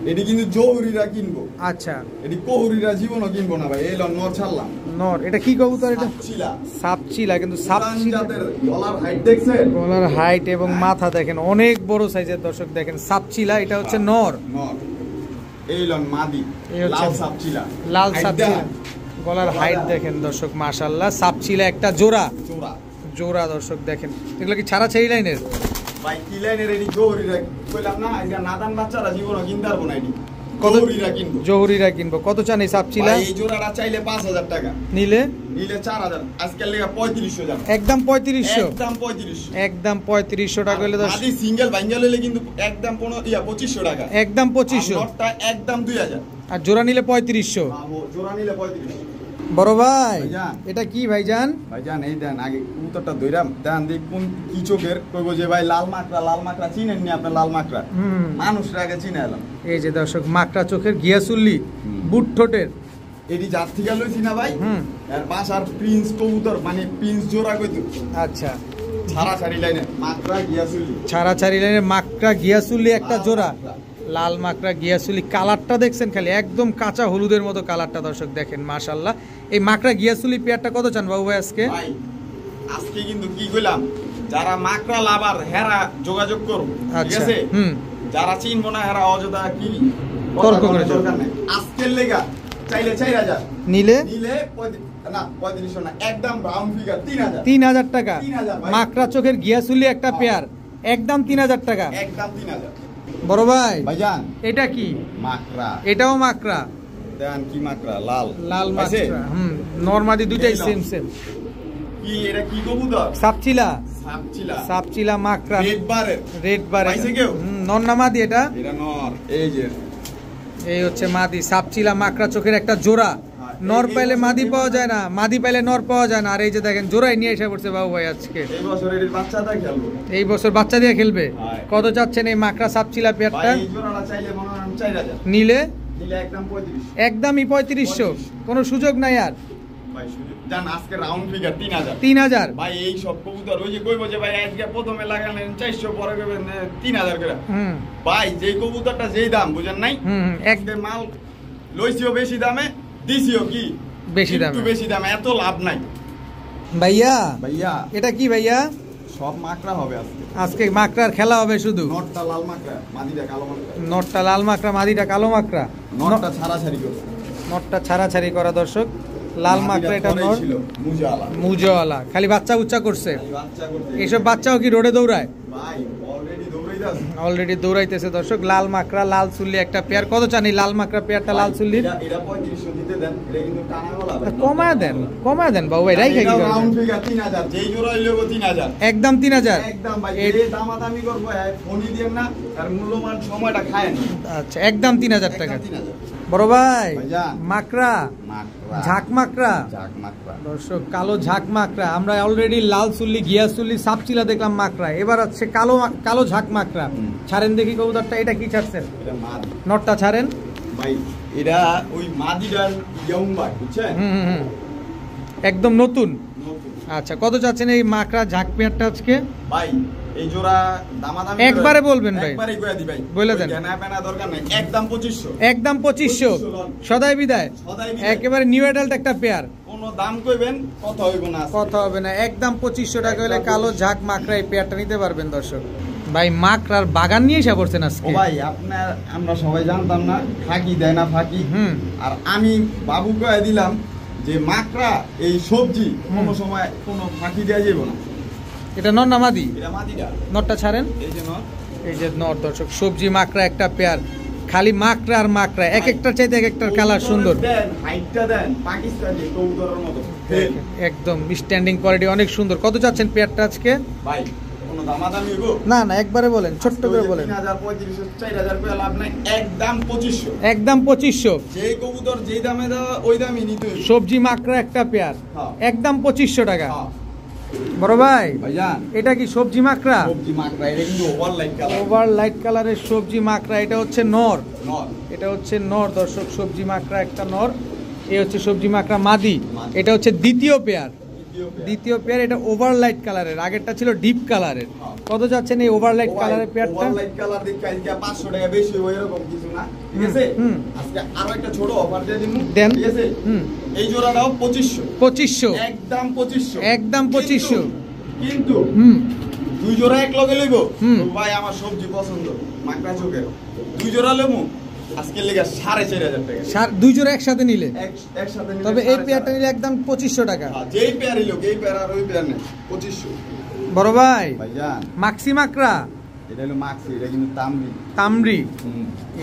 এটি কিন্তু জৌরিরা কিনবো, আচ্ছা, এটি কহুরিরা জীবনও কিনবো না ভাই। এই লন নর ছাড়লাম, নর। এটা কি কবুতর? এটা সাপচিলা। সাপচিলা, কিন্তু পুরান সাপচিলা জাতের গলার হাইট দেখছেন? গলার হাইট এবং মাথা দেখেন অনেক বড় সাইজের দর্শক। দেখেন সাপচিলা, এটা হচ্ছে নর। নর। এই লন মাদি, এই হচ্ছে লাল সাপচিলা। লাল হাইট সাপচিলা। দেখেন? গলার হাইট দেখেন দর্শক মাশাআল্লাহ। সাপচিলা একটা জোড়া, চোরা। জোড়া দর্শক দেখেন। এগুলো কি ছাড়া ছেড়ি লাইনের? ভাই কি লাইনের এটি জৌরিরা কইলাম না, আজকে নাদান বাচ্চারা জীবনও কিনতে পারবো না। এটি কত? জৌরিরা কিনবো। জহুরিরা কিনবো। কত চান এই সাপচিলা? ভাই এই জোড়াটা চাইলে 5,000 টাকা, নিলে নিলে 4,000। আজকের লেগে 3500 যাবে। একদম 3500। একদম 3500। একদম 3500 টাকা হলে দর্শক। মাদি সিঙ্গেল ভাঙ্গেল হলে কিন্তু একদম 2500 টাকা। একদম 2500। আর নটটা একদম 2000। আর জোড়া নিলে 3500। জোড়া নিলে 3500। বড় ভাই, ভাইজান। এটা কি ভাইজান? ভাইজান এই দেন, আগে কবুতরটা ধইরাম দেন, দেখ কোন কি চোখের। কইবো যে ভাই লাল মাকড়া, লাল মাকড়া চিনেন নি আপনি? লাল মাকড়া হুম। মানুষরা আগে চিনে এলাম। এই যে দর্শক, মাকড়া চোখের, গিয়াসুল্লি, হুম। বুট ঠোঁটের। এটি জাত থেকে লইছি না ভাই। হুম। এর বাসার প্রিন্স কবুতর, মানে প্রিন্স জোড়া কইতো। আচ্ছা, ছাড়া ছাড়ি লাইনে মাকড়া গিয়াসুলি। ছাড়া ছাড়ি লাইনের মাকড়া গিয়াসুল্লি একটা লাল জোড়া। মাকড়া। লাল মাকড়া গিয়াসুলি, কালারটা দেখছেন খালি, একদম কাঁচা হলুদের মতো কালারটা দর্শক দেখেন মাশাআল্লাহ। এই মাকড়া গিয়াসুলি পেয়ারটা কত চান বাবু ভাই আজকে? ভাই আজকে কিন্তু কি কইলাম, যারা মাকড়া লাভার হেরা যোগাযোগ করুন, ঠিক আচ্ছা, আছে? হুম। যারা চিনবো না হেরা অযথা কি তর্ক কথা করে বলার দরকার নাই। আজকের লেগা চাইলে 4000, নিলে নিলে 3500 না, একদম রাউন্ড ফিগার 3000। 3000 টাকা। 3000 ভাই। মাকড়া চোখের গিয়াসুলি একটা পেয়ার, একদম 3000 টাকা। একদম 3000। বড় ভাই, ভাইজান এটা কি? মাকড়া এটাও মাকড়া, দেন কি মাকড়া, লাল লাল পাইছে? মাকড়া। হুম, নরমাদি দুইটাই এই নাও। Same same. কি এটা কি কবুতর? সাপচিলা, সাপচিলা। সাপচিলা মাকড়া, রেড বারের। রেড বারে। পাইছে কেউ? নর না মাদি এটা? এটা নর। এই যে এই হচ্ছে মাদি। সাপচিলা মাকড়া চোখের একটা জোড়া। নর পাইলে মাদি পাওয়া যায় না, মাদি পাইলে নর পাওয়া যায় না। আর এই যে দেখেন জোড়াই নিয়ে এসে পড়ছে বাবু ভাই আজকে। এই বছর এর বাচ্চাটা খেলবো। এই বছর বাচ্চা দিয়ে খেলবে। হ্যাঁ। কত চাচ্ছেন এই মাকড়া সাপচিলা পেয়ারটা? ভাই এই জোড়াটা চাইলে মনে হয় 4000, নিলে নিলে একদম 3500। একদমই 3500। কোনো সুযোগ নাই আর। ভাই সুযোগ জান, আজকে রাউন্ড ফিগার 3000। 3000। ভাই এই সব কবুতর ওই যে কইবো যে ভাই আজকে প্রথমে লাগালেন 400, পরে কইবেন 3000 করে। হুম ভাই যেই কবুতরটা যেই দাম, বুঝেন নাই? হুম, একদম মাল লইছিও বেশি দামে, দিছিও কি বেশি দামে। একটু বেশি দামে, এত লাভ নাই ভাইয়া। ভাইয়া। এটা কি ভাইয়া? সব মাকড়া হবে আজকে। আজকে মাকড়ার খেলা হবে শুধু। নটটা লাল মাকড়া, মাদিটা কালো মাকড়া। নটটা লাল মাকড়া, মাদিটা কালো মাকড়া। নটটা ছাড়াছাড়ি করছে। নটটা ছাড়াছাড়ি করা দর্শক। লাল মাকড়া এটা মাদিটা নর, ছিল মুজালা। মুজওয়ালা, খালি বাচ্চা উচ্চা করছে। এই বাচ্চা করতে এইসব বাচ্চাও কি রোডে দৌড়ায়? ভাই অলরেডি দৌড়াইতাছে। অলরেডি দৌড়াইতেছে দর্শক। লাল মাকড়া, লাল চুল্লি একটা পেয়ার। কত চানি লাল মাকড়া পেয়ারটা, লাল চুল্লির? এটা 3500 দিতে দেন, এটা কিন্তু টানা গলা ভাই। কমায় দেন বাবু ভাই, রাইখা কি করবেন? রাউন্ড ফিগার 3000, যেই জোড়া হইলো 3000। একদম 3000। একদম ভাই, এই- এই দামাদামি করবো, ফোনই দিয়েন না, আর মূল্যবান সময়টা খায় না। আচ্ছা, একদম 3000 টাকা। একদম 3000। বড় ভাই, ভাইজান। মাকড়া, মাকড়া, ঝাঁক মাকড়া ঝাঁক মাকড়া। দর্শক, কালো ঝাঁক মাকড়া। আমরা অলরেডি লাল চুল্লি, গিয়া চুল্লি, সাপচিলা দেখলাম মাকড়া। এবার হচ্ছে কালো ঝাঁক মাকড়া। হুম। ছাড়েন দেখি কবুতরটা, এটা কি ছাড়ছেন? এটা মাদি। নটটা ছাড়েন। ভাই এটা ওই মাদিটার ইয়ং ভাই, বুঝছেন? হুম হুম হুম, একদম নতুন। নতুন। আচ্ছা, কত চাচ্ছেন এই মাকড়া ঝাঁক পেয়ারটা আজকে? ভাই এই জোড়া দামাদামি একবারে বলবেন ভাই। একবারে কইয়া দি ভাই, বলে দেন। কেনা পেনা দরকার নাই, একদম 2500। একদম 2500। সদাই বিদায়। সদাই বিদায়। একেবারে নিউ অ্যাডাল্ট একটা পেয়ার। কোনো কোনো দাম কইবেন কথা হইব না, কথা হবে না। একদম 2500 টাকা হলে কালো ঝাঁক মাকড়া এই পেয়ারটা নিতে পারবেন দর্শক। ভাই মাকড়ার বাগান নিয়ে এসে পড়ছেন আজকে। ও ভাই আপনার আমরা সবাই জানতাম না ফাঁকি দেয় না ফাঁকি, আর আমি বাবু কয়ে দিলাম যে মাকড়া এই সবজি কোনো সময় কোনো ফাঁকি দেওয়া যাবে না। এটা নর না মাদি? এটা মাদিটা। নরটা ছাড়েন, এই যে নর, এই যে নর দর্শক। সবজি মাকড়া একটা পেয়ার, খালি মাকড়া আর মাকড়া, এক একটার চাইতে এক একটার কালার সুন্দর। দেন হাইটটা দেন পাকিস্তানি কবুতরের মতো, একদম স্ট্যান্ডিং কোয়ালিটি অনেক সুন্দর। কত চাচ্ছেন পেয়ারটা আজকে? ভাই কোনো দামাদামি হইব না না, একবারে বলেন, ছোট্ট করে বলেন। 3000 3500 4000 করে লাভ নাই, একদম 2500। একদম 2500। যেই কবুতর যেই দামে দেওয়া ওই দামই নিতে হইব। সবজি মাকড়া একটা পেয়ার, একদম 2500 টাকা। বড় ভাই ভাইজান এটা কি সবজি মাকড়া? সবজি মাকড়া, এটা কিন্তু over light colour. Over light কালারের সবজি মাকড়া। এটা হচ্ছে নর, নর, এটা হচ্ছে নর দর্শক। সবজি মাকড়া একটা নর, এই হচ্ছে সবজি মাকড়া মাদি। এটা হচ্ছে দ্বিতীয় পেয়ার, দ্বিতীয় পেয়ার। এটা ওভার লাইট কালারের, আগেরটা ছিল ডিপ কালারের। কত যাচ্ছেন এই ওভার লাইট কালারের পেয়ারটা? ওভার লাইট কালার দেখে আজকে 500 টাকা বেশি হয় এরকম কিছু না, ঠিক আছে? আজকে আরো একটা ছোট অফার দিয়ে দিমু, দেন। ঠিক আছে? এই জোড়াটাও 2500। 2500, একদম 2500, একদম 2500। কিন্তু দুই জোড়া এক লগে লইব ভাই, আমার সবজি পছন্দ মাকড়া চোখের, দুই জোড়া লইমু আজকে লেগে 4500 টাকা। দুই জোড়া একসাথে নিলে, একসাথে নিলে তবে এই পেয়ারটা নিলে একদম 2500 টাকা। যেই পেয়ারই লোক, এই পেয়ার আর ওই পেয়ার নেই, 2500। বড় ভাই ভাইজান মাক্সি মাকড়া, এটা হলো মাক্সি, এটা কিন্তু তামরি। তামরি,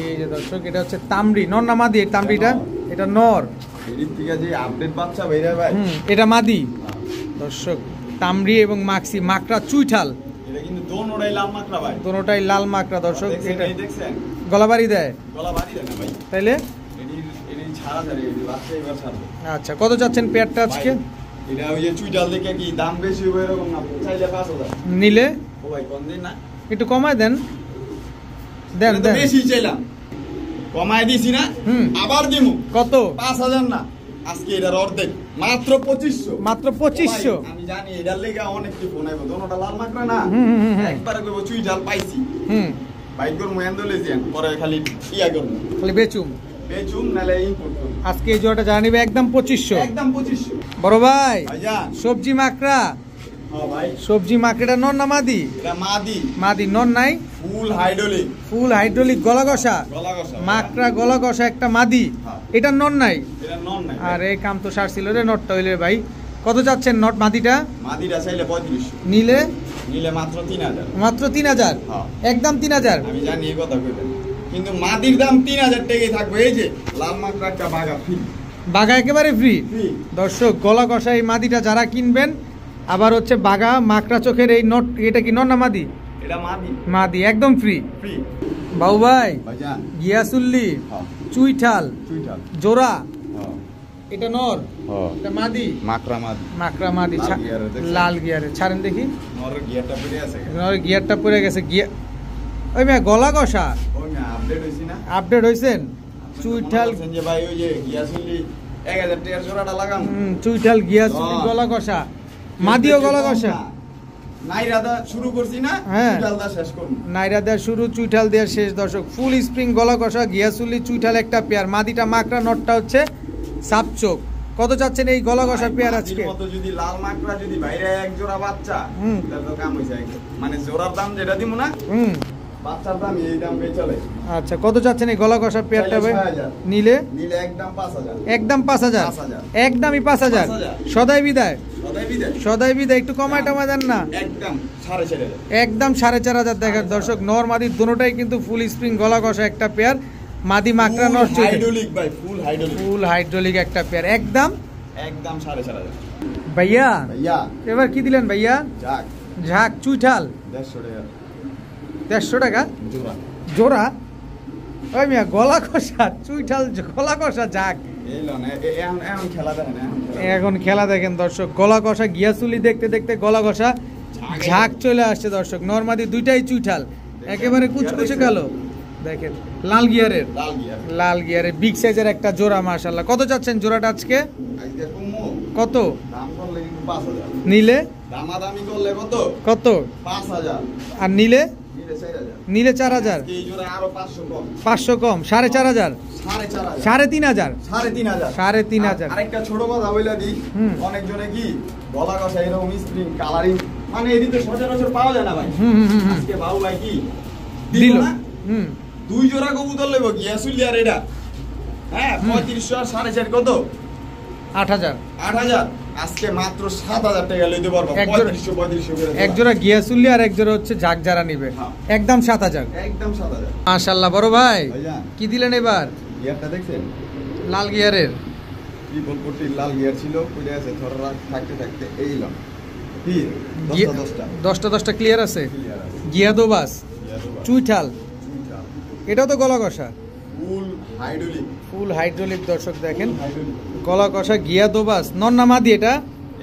এই যে দর্শক এটা হচ্ছে তামরি। নর না মাদি এই তামরিটা? এটা নর। এদিক থেকে যে আপডেট বাচ্চা ভাইরা ভাই, এটা মাদি দর্শক। তামরি এবং মাক্সি মাকড়া চুইঠাল, এটা কিন্তু দোনোটাই লাল মাকড়া ভাই, দোনোটাই লাল মাকড়া দর্শক। এটা দেখছেন গলাবাড়ি দেয়, গলা বাড়ি দেয় না ভাই, তাইলে এটি ছাড়া ছাড়ে, এটি বাচ্চা এবার ছাড়বে। আচ্ছা কত চাচ্ছেন পেয়ারটা আজকে? এটা ওই যে চুইটাল দেখে কি দাম বেশি হবে এরকম না, চাইলে 5000 নিলে ও ভাই কোন দিন না একটু কমায় দেন। দেন দেন, বেশি চাইলাম, কমায় দিছি না, আবার দিমু। কত? 5000 না, আজকে এটার অর্ধেক, মাত্র 2500। মাত্র 2500। আমি জানি এটার লেগে অনেক কি ফোন আইবো, দোনোটা লাল মাকড়া না, একবারে কইবো চুইটাল পাইছি, বাইক করবো এন্ডোলেজিয়ান, পরে খালি ইয়া করবো, খালি বেচুম বেচুম নালে ইম্পোর্ট করবো। আজকে এই জোড়াটা জানা নিবে একদম 2500। একদম 2500। বড় ভাই ভাইজান সবজি মাকড়া, হ্যাঁ ভাই সবজি মাকড়া নর না মাদি? এটা মাদি। মাদি, নর নাই? ফুল হাইড্রোলিক, ফুল হাইড্রোলিক গলা কষা গলা কষা মাকড়া, গলা কষা একটা মাদি। এটা নর নাই? এটা নন নাই। আর এই কাম তো সারছিল রে নটটা হইলে। ভাই কত যাচ্ছেন নট মাদিটা? মাদিটা চাইলে 3500, নিলে নিলে মাত্র 3000। মাত্র 3000? হ্যাঁ একদম 3000। আমি জানি এই কথা কইবেন, কিন্তু মাদির দাম 3000 টাকাই থাকবে। এই যে লাল মাকড়া একটা বাগা ফ্রি, বাগা একেবারে ফ্রি ফ্রি দর্শক। গলা কষা এই মাদিটা যারা কিনবেন, আবার হচ্ছে বাগা মাকড়া চোখের এই নট, এটা কি নর না মাদি? এটা মাদি, মাদি, একদম ফ্রি। ফ্রি বাবু ভাই ভাইজান গিয়াসুল্লি হ্যাঁ চুইঠাল চুইটাল জোড়া, হ্যাঁ এটা নর, হ্যাঁ এটা মাদি, মাকড়া মাদি, মাকড়া মাদি। লাল গিয়ারে দেখছেন? লাল গিয়ারে ছাড়েন দেখি। নর গিয়ারটা পড়ে আছে, নর গিয়ারটা পড়ে গেছে। গিয়ার ওই মেয়ে গলা কষা ওই না আপডেট হইছি না, আপডেট হইছেন? চুইঠাল যে ভাই ওই যে গিয়াসুলি 1000 টাকার জোড়াটা লাগাম, চুইঠাল গিয়াসুল্লি গলা কষা, মাদিও গলা কষা। নাইরাদা শুরু করছি না, হ্যাঁ চুইটালদা শেষ করব। নাইরা দেওয়ার শুরু, চুইঠাল দেওয়ার শেষ দর্শক। ফুল স্প্রিং গলা কষা গিয়াসুল্লি চুইঠাল একটা পেয়ার, মাদিটা মাকড়া, নটটা হচ্ছে সাপচোক। কত চাচ্ছেন এই গলা কষা পেয়ার আজকে? মতো যদি লাল মাকড়া যদি বাইরে এক জোড়া বাচ্চা, তাহলে তো কাম হইছে। মানে জোড়ার দাম যেটা দিমু না, বাচ্চার দাম এই দাম চলে। আচ্ছা কত চাচ্ছেন এই গলা কষা পেয়ারটা ভাই? 6000 নিলে নিলে একদম 5000। একদম 5000, 5000, একদমই 5000। সদাই বিদায়, সদাই বিদায়, সদাই বিদায়। একটু কমায় টমায় দেন না, একদম 4500। একদম 4500 দেখার দর্শক। নর মাদি দুটোটাই কিন্তু ফুল স্প্রিং গলা কষা একটা পেয়ার, মাদি মাকড়া নর হাইড্রোলিক ভাই, ফুল হাইড্রোলিক, ফুল হাইড্রোলিক একটা পেয়ার, একদম একদম 4500। ভাইয়া ভাইয়া এবার কি দিলেন ভাইয়া? যাক ঝাক চুইঠাল 150 টাকা 150 টাকা জোড়া, জোড়া। ওই মিয়া গলা কষা চুইঠাল গলা কষা ঝাক। এইলো না এখন খেলা দেখেন, এখন খেলা দেখেন দর্শক। গলা কষা গিয়াসুলি দেখতে দেখতে গলা কষা ঝাক চলে আসছে দর্শক। নরমাদি দুইটাই চুইঠাল, একেবারে কুচকুচে কালো। দেখেন লাল গিয়ারের, লাল গিয়ার, লাল গিয়ারের বিগ সাইজের একটা জোড়া মাশাআল্লাহ। কত চাচ্ছেন জোড়াটা আজকে? আজকে কমো কত? দাম করলে কিন্তু 5000। নিলে দামাদামি করলে কত? কত? 5000। আর নিলে নিলে 4000। নিলে 4000, এই জোড়া আরো 500 কম, 500 কম, 4500, 4500, 3500, 3500। 3500। আরেকটা ছোট কথা বইলা দিই, অনেকজনে কি গলা কষা এরকম স্প্রিং কালারিং মানে এদিকে সচরাচর পাওয়া যায় না ভাই। আজকে বাবু ভাই কি দিল না, দুই জোড়া কবুতর লইব গিয়াসুল আর এটা, হ্যাঁ 3500 আর 4.5 কত 8000, 8000। আজকে মাত্র 7000 টাকা লইতে পারবো, 3500 করে। এক জোড়া গিয়াসুল্লি আর এক জোড়া হচ্ছে ঝাক যারা নিবে, একদম 7000, একদম 7000। মাশাআল্লাহ বড় ভাই ভাইজান কি দিলেন এবার? গিয়ারটা দেখছেন, লাল গিয়ারের ট্রিপল কোটির লাল গিয়ার ছিল, পড়ে আছে থররা থাকতে থাকতে এই লং কি 10টা 10টা ক্লিয়ার আছে। ক্লিয়ার আছে, গিয়াদোবাস, চুইঠাল, চুইঠাল, এটাও তো গলা কষা, ফুল হাইড্রোলিক, ফুল হাইড্রোলিক। দর্শক দেখেন হাইড্রোলিক গলা কষা গিয়াদোবাস, নন্না মাদি এটা।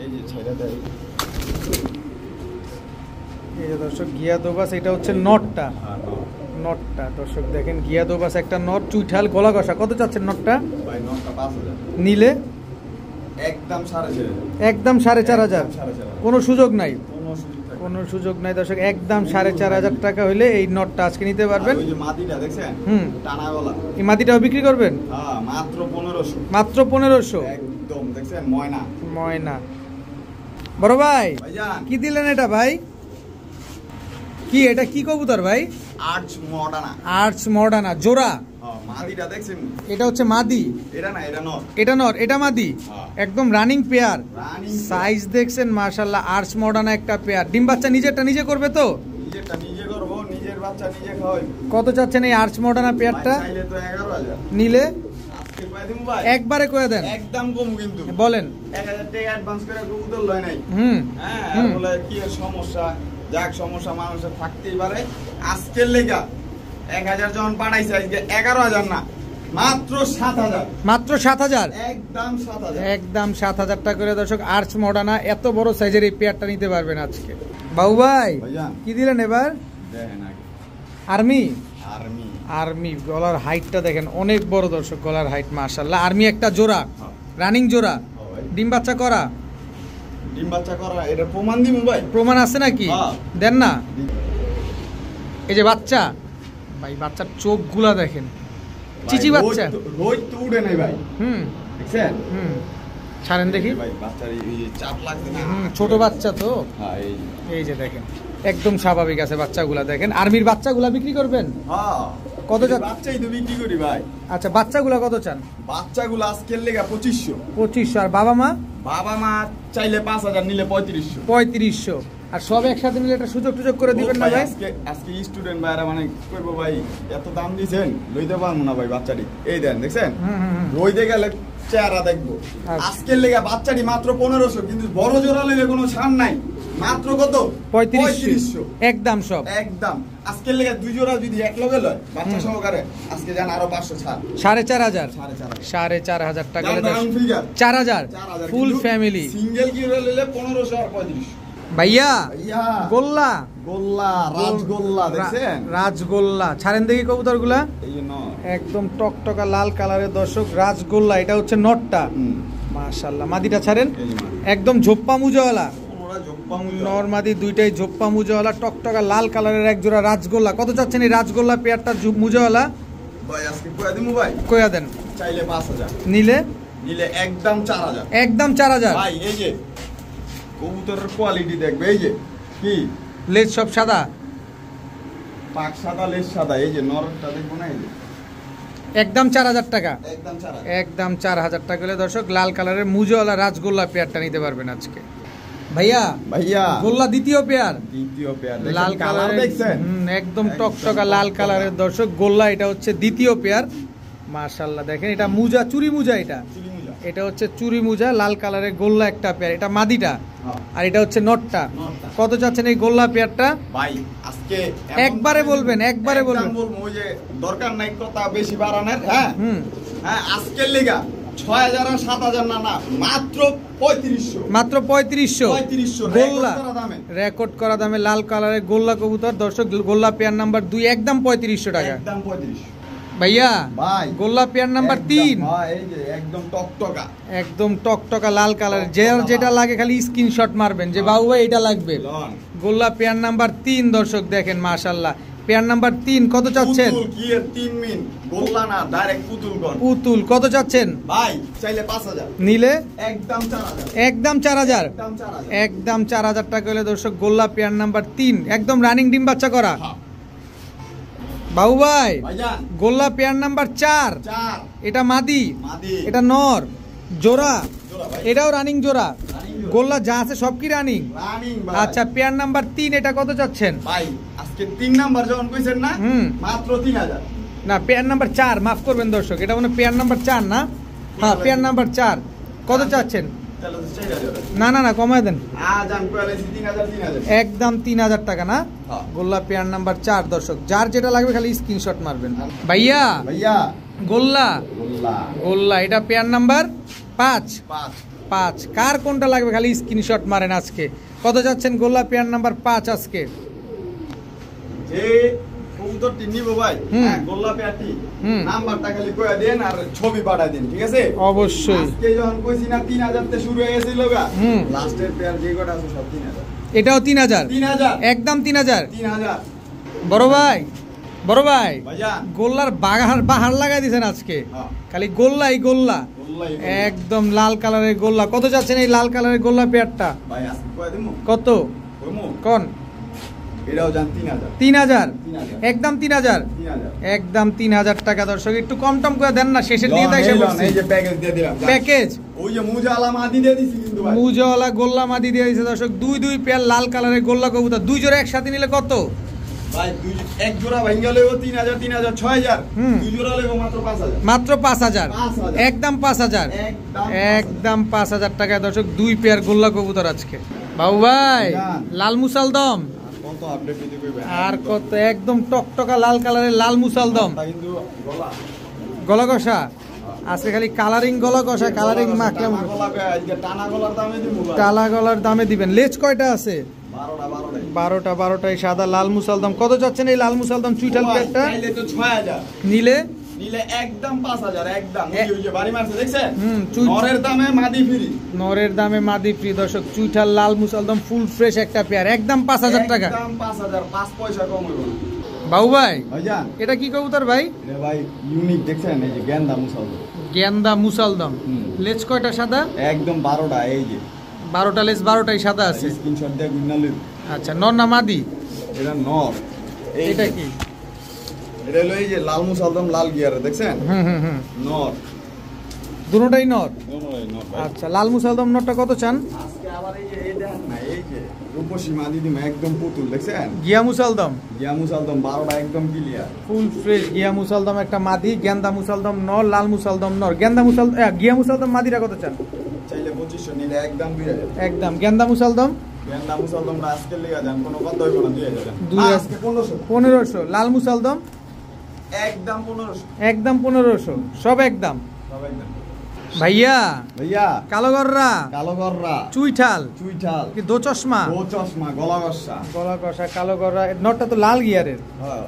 এই যে ছেড়ে দেয়, এই যে দর্শক গিয়াদোবাস, এটা হচ্ছে নটটা, নটটা দর্শক দেখেন গিয়াদোবাস একটা নট, চুইঠাল, গলা কষা। কত চাচ্ছেন নটটা? ভাই নটটা 5000, নিলে একদম 4500, একদম 4500, 4500, কোনো সুযোগ নাই, কোনো সুযোগ থাকবে না। কোনো সুযোগ নাই দর্শক, একদম 4500 টাকা হইলে এই নটটা আজকে নিতে পারবেন। আর ওই যে মাটিটা দেখছেন, টানা গলা, এই মাটিটাও বিক্রি করবেন হ্যাঁ মাত্র 1500, মাত্র 1500। একদম দেখছেন ময়না। ময়না বড় ভাই ভাইজান কি দিলেন এটা ভাই? কি এটা কি কবুতর ভাই? আর্চ মডানা, আর্টস মডার্না জোড়া। হ্যাঁ মাটিটা দেখছেন, এটা হচ্ছে মাদি, এটা না এটা নট, এটা নর, এটা মাদি, হ্যাঁ। একদম রানিং পেয়ার। রানিং সাইজ দেখছেন মাশাআল্লাহ, আর্টস মডার্না একটা পেয়ার। ডিম বাচ্চা নিজেরটা নিজে করবে তো? নিজেরটা নিজে করবো, নিজের বাচ্চা নিজে খাওয়াই। কত চাচ্ছেন এই আর্টস মডার্না পেয়ারটা? চাইলে তো 11000, নিলে আজকে কয় দিমু ভাই, একবারে কয়ে দেন, একদম কম কিন্তু বলেন। 1000 টাকা অ্যাডভান্স করে কবুতর লয় নাই, হুম হ্যাঁ আর বলে কি এর সমস্যা, যাক সমস্যা মানুষের থাকতেই পারে। আজকের লেগা 1000 যখন পাঠাইছে, আজকে 11000 না মাত্র 7000, মাত্র 7000, একদম 7000, একদম 7000 টাকা করে দর্শক আর্টস মডার্না এত বড় সাইজের এই পেয়ারটা নিতে পারবেন আজকে। বাবু ভাই ভাইজান কি দিলেন এবার? দেখেন আগে আর্মি, আর্মি, আর্মি গলার হাইটটা দেখেন অনেক বড় দর্শক, গলার হাইট মাশাআল্লাহ। আর্মি একটা জোড়া, হ্যাঁ। রানিং জোড়া, ভাই ডিম বাচ্চা করা, ডিম বাচ্চা করা, এটা প্রমাণ দিমু ভাই, প্রমাণ আছে নাকি? হ্যাঁ। দেন না। এই যে বাচ্চা ভাই, বাচ্চার চোখগুলা দেখেন, চিচি ভাই, বাচ্চা। রোজ তো উড়ে নাই ভাই, হুম দেখছেন হুম, ছাড়েন দেখি। ভাই বাচ্চার এই যে চাপ লাগছে না, ছোট বাচ্চা তো, হ্যাঁ এই যে দেখেন একদম স্বাভাবিক আছে বাচ্চাগুলা দেখেন। আর্মির বাচ্চাগুলা বিক্রি করবেন? হ্যাঁ কত এই বাচ্চাই তো বিক্রি করি ভাই। আচ্ছা বাচ্চাগুলা কত চান? বাচ্চাগুলো আজকের লেগা 2500, 2500। আর বাবা মা? বাবা মা চাইলে 5000, নিলে 3500, 3500। আর সব একসাথে মিলে একটা সুযোগ টুযোগ করে দিবেন না ভাই? আজকে স্টুডেন্ট ভাইরা মানে করবো ভাই, এত দাম দিয়েছেন লইতে পারবো না ভাই বাচ্চাটি। এই দেন দেখছেন, লইতে গেলে চেহারা দেখবো। আচ্ছা। আজকের লেগা বাচ্চাটি মাত্র 1500, কিন্তু বড় জোড়া লইলে কোনো ছাড় নাই, মাত্র কত 3500 একদম সব একদম। আজকের লেগা দুই জোড়া যদি এক লগে লয় বাচ্চা সহকারে, আজকে যান আরো 500 ছাড়, 4500, 4500, 4500 টাকা, রাউন্ড ফিগার 4000 ফুল কিন্তু ফ্যামিলি। সিঙ্গেল কি লইলে 1500 আর 3500। ভাইয়া ভাইয়া গোল্লা, গোল্লা, রাজগোল্লা দেখছেন, রাজগোল্লা ছাড়েন দেখি কবুতরগুলা। এই জন্য একদম টকটকা লাল কালারের দর্শক রাজগোল্লা, এটা হচ্ছে নটটা মাশাআল্লাহ। মাদিটা ছাড়েন, এই যে মানে একদম ঝোপ্পা মুজাওয়ালা, ওরা জব্বা মুজা নরমাদি দুইটাই ঝোপ্পা মুজাওয়ালা, টকটকা লাল কালারের এক জোড়া রাজগোল্লা। কত চাচ্ছেন এই রাজগোল্লা পেয়ারটা মুজাওয়ালা? ভাই আজকে কয়া দিমু ভাই, কয়া দেন, চাইলে 5000, নিলে নিলে একদম 4000। একদম 4000। ভাই এই যে কবুতরের কোয়ালিটি দেখবে, এই যে কি লেজ সব সাদা, পাক সাদা লেজ সাদা, এই যে নরটা দেখবো না, এই যে একদম 4000 টাকা, একদম 4000, একদম 4000 টাকা হলে দর্শক লাল কালারের মুজাওয়ালা রাজগোল্লা পেয়ারটা নিতে পারবেন আজকে। ভাইয়া ভাইয়া গোল্লা দ্বিতীয় পেয়ার, দ্বিতীয় পেয়ার লাল কালার দেখছেন, একদম টকটকা লাল কালারের দর্শক গোল্লা, এটা হচ্ছে দ্বিতীয় পেয়ার মাশাআল্লাহ। দেখেন এটা মুজা, চুরি মুজা, এটা হচ্ছে চুরি মুজা, লাল কালারের গোল্লা একটা পেয়ার, এটা মাদিটা আর এটা হচ্ছে নটটা। কত চাচ্ছেন এই গোল্লা পেয়ারটা? ভাই আজকে একবারে বলবেন, একবারে বলবেন, ওই যে দরকার নাই কথা বেশি বাড়ানোর। হ্যাঁ হ্যাঁ আজকের লিগা 6000 আর 7000 না না, মাত্র 3500, মাত্র 3500 গোল্লা, রেকর্ড করা দামে লাল কালারের গোল্লা কবুতর দর্শক। গোল্লা পেয়ার নাম্বার 2 একদম 3500 টাকা, একদম 3500। ভাইয়া ভাই গোল্লা পেয়ার নাম্বার 3 ভাই এই যে একদম টকটকা, একদম টকটকা লাল কালার, যেটা লাগে খালি স্ক্রিনশট মারবেন যে বাবু ভাই এটা লাগবে। গোল্লা পেয়ার নাম্বার 3 দর্শক দেখেন মাশাআল্লাহ, পেয়ার নাম্বার 3 কত চাচ্ছেন? পুতুল কি এর 3 মিন গোল্লা না, ডাইরেক্ট পুতুল গন। পুতুল কত চাচ্ছেন ভাই চাইলে 5000, নিলে একদম 4000, একদম 4000, একদম 4000, একদম 4000 টাকা হলে দর্শক গোল্লা পেয়ার নাম্বার 3 একদম রানিং ডিম বাচ্চা করা। হ্যাঁ বাবু ভাই ভাইজান গোল্লা পেয়ার নাম্বার 4 4 এটা মাদি, মাদি, এটা নর জোড়া, জোড়া ভাই, এটাও রানিং জোড়া। রানিং জোড়া। গোল্লা যা আছে সব কি রানিং? রানিং ভাই। আচ্ছা পেয়ার নাম্বার 3 এটা কত চাচ্ছেন? ভাই আজকে 3 নাম্বার যখন কইছেন না, মাত্র 3000। না পেয়ার নাম্বার 4, মাফ করবেন দর্শক, এটা মানে পেয়ার নাম্বার 4 না? হ্যাঁ পেয়ার নাম্বার 4 কত চাচ্ছেন? তাহলে তো 4000। না না না কমায় দেন, আজ আমি কইলাম 3000, 3000 একদম 3000 টাকা না? হ্যাঁ। গোল্লা পেয়ার নাম্বার 4 দর্শক, যার যেটা লাগবে খালি স্ক্রিনশট মারবেন। ভাইয়া ভাইয়া গোল্লা, গোল্লা গোল্লা এটা পেয়ার নাম্বার 5 5 5 কার কোনটা লাগবে খালি স্ক্রিনশট মারেন। আজকে কত যাচ্ছেন গোল্লা পেয়ার নাম্বার 5 আজকে? যে কবুতরটি নিব ভাই, হ্যাঁ গোল্লা পেয়ারটি নাম্বারটা খালি কইয়া দেন আর ছবি পাঠায় দেন, ঠিক আছে? অবশ্যই। আজকে যখন কইছি না 3000 তে শুরু হয়ে গেছিল গা, লাস্টের পেয়ার যে কটা আছে সব 3000। এটাও 3000, 3000, একদম 3000। 3000 বড় ভাই, বড় ভাই ভাইজান গোল্লার বাহার লাগাই দিয়েছেন আজকে, হ্যাঁ খালি গোল্লাই গোল্লা, গোল্লাই একদম লাল কালারের গোল্লা। কত যাচ্ছেন এই লাল কালারের গোল্লা পেয়ারটা? ভাই আজকে কয় দিমু কত কইমু? কোন? এটাও জান 3000, 3000, 3000, একদম 3000, 3000। একদম 3000 টাকা দর্শক। একটু কম টম করে দেন না, শেষের দিকে তাই এই যে প্যাকেজ দিয়ে দিলাম, প্যাকেজ ওই যে মুজালা মাদি দিয়ে দিছি কিন্তু ভাই, মুজওয়ালা গোল্লা মাদি দিয়ে দিয়েছে দর্শক। দুই পেয়ার লাল কালারের গোল্লা কবুতর, দুই জোড়া একসাথে নিলে কত? ভাই এক জোড়া ভাঙ্গা লইব 3000, 3000, 6000, দুই জোড়া লইব মাত্র 5000, মাত্র 5000, 5000, একদম 5000, একদম একদম 5000 টাকায় দর্শক দুই পেয়ার গোল্লা কবুতর আজকে। বাবু ভাই লাল মুসালদম কত আপডেট দিতে কইবেন আর কত, একদম টকটকা লাল কালারের লাল মুসালদম কিন্তু গলা গলা কষা। আজকে খালি কালারিং গলা কষা, কালারিং মাখলাম, টানা গলা কয় আজকে টানা গলার দামে দিব ভাই, টালা গলার দামে দিবেন। লেজ কয়টা আছে? 12টা 12টায় সাদা লাল মুসালদম। কত যাচ্ছেন এই লাল মুসালদম চুইটাল পেয়ারটা? চাইলে তো 6000, নিলে নিলে একদম 5000, একদম ওই যে বাড়ি মারছে দেখছেন, চুই নরের দামে মাদি ফ্রি, নরের দামে মাদি ফ্রি দর্শক। চুইঠাল লাল মুসালদম ফুল ফ্রেশ একটা পেয়ার, একদম 5000 টাকা, একদম 5000, 5 পয়সা কম হইব না। বাবু ভাই ভাইজান এটা কি কবুতর ভাই? এটা ভাই ইউনিক দেখছেন, এই যে গেন্দা মুসালদম, গেন্দা মুসালদম। লেজ কয়টা সাদা? একদম 12টা, এই যে 12টা লেজ, 12টাই সাদা আছে। স্ক্রিনশট দিয়ে গুনালে। আচ্ছা নর না মাদি? এটা নর। এটা কি? এটা হলো এই যে লাল মুসালদম লাল গিয়ারে দেখছেন, নর, দুটোটাই নর। দুটোই নর ভাই। আচ্ছা লাল মুসালদম নরটা কত চান? আজকে আবার এই যে এই দেখেন না, এই যে রূপসী মাদি দিম একদম পুতুল দেখছেন, গিয়া মুসালদম গিয়া মুসালদম 12টা একদম ক্লিয়ার, ফুল ফ্রেশ। গিয়া মুসালদম একটা মাদি, গেন্দা মুসালদম নর, লাল মুসালদম নর। গেন্দা মুসালদম গিয়া মুসালদম মাদিরা কত চান? চাইলে 2500, নিলে একদম 2000, একদম। গেন্দা মুসালদম গেন্দা মুসালদম আজকে লেগা যান, কোনো কথা হইব না, 2000 আজকে 1500, 1500। লাল মুসালদম একদম 1500, একদম 1500, সব একদম। সব একদম। ভাইয়া ভাইয়া কালোগররা কালো গররা চুইঠাল চুইঠাল কি দো চশমা, ও চশমা গলা গসা, গলা কষা কালোগররা। নটটা তো লাল গিয়ারের, হ্যাঁ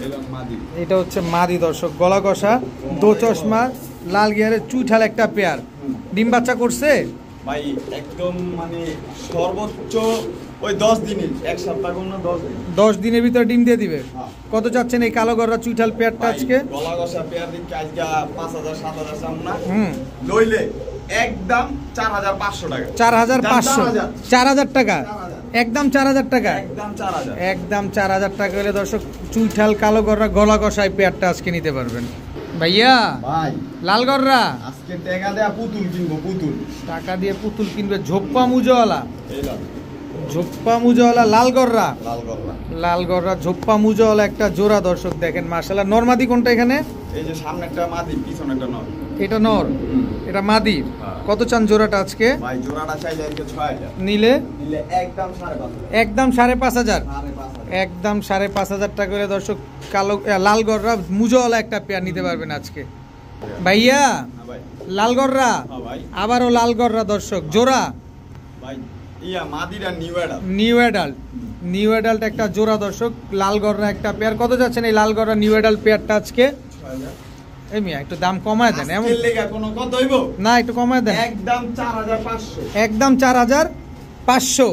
এলন মাদি, এটা হচ্ছে মাদি দর্শক। গলা কষা দো চশমা লাল গিয়ারের চুইঠাল একটা পেয়ার। ডিম বাচ্চা করছে ভাই একদম মানে সর্বোচ্চ ওই 10 দিনই, এক সপ্তাহ কোন 10 দিন, 10 দিনের ভিতরে ডিম দিয়ে দিবে। হ্যাঁ। কত চাচ্ছেন এই কালোগররা চুইঠাল পেয়ারটা আজকে? গলা গসা পেয়ার দিন আজকে 5000 7000 সামনা হুম লইলে একদম 4500 টাকা, 4500, 4000 টাকা, 4000, একদম 4000 টাকা, একদম 4000, একদম 4000 টাকা হলে দর্শক চুইঠাল কালোগররা গলা কষায় পেয়ারটা আজকে নিতে পারবেন। ভাইয়া ভাই লালগররা আজকে টাকা দেয়া পুতুল কিনবো, পুতুল টাকা দিয়ে পুতুল কিনবে। ঝোপ্পা মুজওয়ালা, এইলাম ঝোপ্পা মুজওয়ালা লালগররা, লাল গররা, লালগররা ঝোপ্পা মুজওয়ালা একটা জোড়া দর্শক দেখেন মাশাআল্লাহ। নরমাদি কোনটা এখানে? এই যে সামনে একটা মাদি পিছনে একটা নর, এটা নর, এটা মাদি। হ্যাঁ। কত চান জোড়াটা আজকে? ভাই জোড়াটা চাইলে আজকে 6000, নিলে নিলে একদম 5500, একদম 5500, 5500, একদম 5500 টাকা করে দর্শক কালো লালগররা মুজওয়ালা একটা পেয়ার নিতে পারবেন আজকে। ভাইয়া হ্যাঁ ভাই, লালগররা হ্যাঁ ভাই, আবারও লালগররা দর্শক জোড়া ভাই ইয়া মাদিরা new adult, new adult, new adult একটা জোড়া দর্শক লালগররা একটা পেয়ার। কত যাচ্ছেন এই লালগররা নিউ অ্যাডাল্ট পেয়ারটা আজকে? 6000, এই মিয়া একটু দাম কমায় দেন। এমন আজকের লেগা কোনো কথা হইব না, একটু কমায় দেন। একদম 4500, একদম 4500,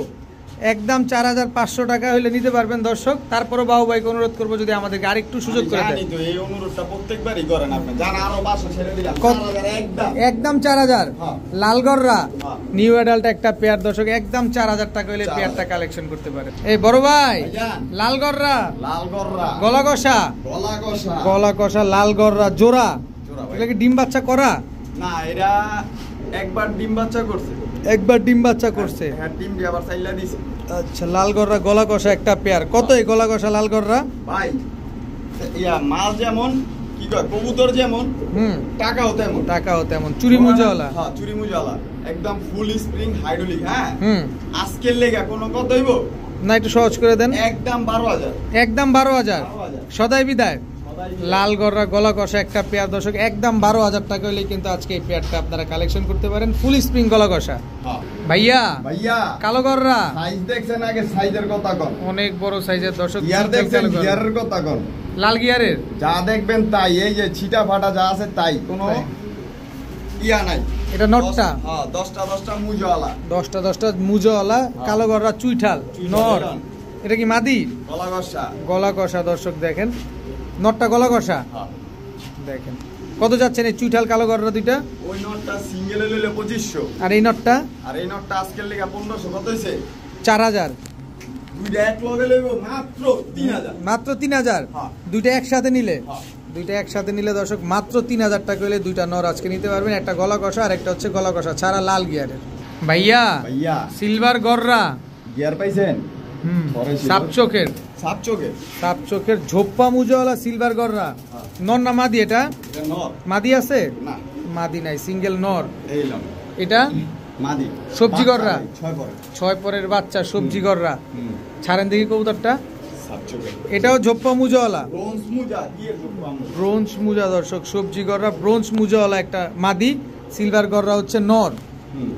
একদম 4500 টাকা হলে নিতে পারবেন দর্শক। তারপরও বাবু ভাইকে অনুরোধ করবো যদি আমাদেরকে আরেকটু সুযোগ করে দেন। জানি তো এই অনুরোধটা প্রত্যেকবারই করেন আপনি, জানা আরো 500 ছেড়ে দিলাম, কত? 4000 একদম একদম 4000। হ্যাঁ। লালগররা হ্যাঁ। নিউ অ্যাডাল্ট একটা পেয়ার দর্শক, একদম 4000 টাকা হলে 4000 পেয়ারটা কালেকশন করতে পারেন। এই বড় ভাই ভাইজান। লালগররা লাল গররা, গলা কষা, গলা কষা, গলা কষা লালগররা জোড়া, জোড়া ভাই। এগুলা কি ডিম বাচ্চা করা? না এরা একবার ডিম বাচ্চা করছে, একবার ডিম বাচ্চা করছে। হ্যাঁ ডিম দিয়ে আবার চাইলা দিছে। আচ্ছা লালগররা গলা কষা একটা পেয়ার, কত এই গলা কষা লালগররা? ভাই ইয়া মাল যেমন কি কয় কবুতর যেমন টাকাও তেমন, টাকাও তেমন, চুরি মুজাওয়ালা। হ্যাঁ চুরি মুজাওয়ালা, একদম ফুল স্প্রিং হাইড্রোলিক। হ্যাঁ আজকের লেগা কোনো কত হইব না, একটু সহজ করে দেন। একদম 12000, একদম 12000 সদাই বিদায়। লালগররা গলা কষা একটা পেয়ার দর্শক, একদম 12000 টাকা হলে কিন্তু আজকে এই পেয়ারটা আপনারা কালেকশন করতে পারেন। ফুল স্প্রিং গলা কষা। ভাইয়া ভাইয়া কালো গররা সাইজ দেখছেন, আগে সাইজের কথা কোন, অনেক বড় সাইজের দর্শক। গিয়ার দেখছেন, গিয়ারের কথা কোন, লাল গিয়ারের যা দেখবেন তাই, এই যে ছিটা ফাটা যা আছে তাই, কোনো ইয়া নাই। এটা নটটা, হ্যাঁ 10টা মুজাওয়ালা, 10টা মুজওয়ালা কালো গররা চুইঠাল নর। এটা কি মাদি? গলা কষা, গলা কষা দর্শক দেখেন, নটটা গলা কষা। দেখেন কত যাচ্ছেন এই চুইঠাল কালো গররা দুইটা? ওই নটটা সিঙ্গেলে লইলে 2500, আর এই নটটা? আর এই নটটা আজকের লেগা 1500। কত হইছে? 4000। দুইটা এক লগে লইব মাত্র 3000। মাত্র 3000? হ্যাঁ। দুইটা একসাথে নিলে? হ্যাঁ। দুইটা একসাথে নিলে দর্শক মাত্র 3000 টাকা হলে দুইটা নর আজকে নিতে পারবেন। একটা গলা কষা আর একটা হচ্ছে গলা কষা ছাড়া লাল গিয়ারের। ভাইয়া ভাইয়া সিলভার গররা, গিয়ার পাইছেন? পরে ছিল। সাপ চোখের, সাপ চোখে, সাপ চোখের ঝোপ্পা মুজওয়ালা সিলভার গররা। নর না মাদি? এটা এটা নর মাদি আছে? না মাদি নাই, সিঙ্গেল নর। এই লম এটা মাদি সবজি গররা, 6 পরে 6 পরের বাচ্চা সবজি গররা। ছাড়েন দেখি কবুতরটা। সাপ চোখে এটাও ঝোপ্পা মুজওয়ালা, ব্রোঞ্জ মুজা দিয়ে জুপা আমরা। ব্রোঞ্জ মুজা দর্শক, সবজি গররা ব্রোঞ্জ মুজাওয়ালা একটা মাদি, সিলভার গররা হচ্ছে নর।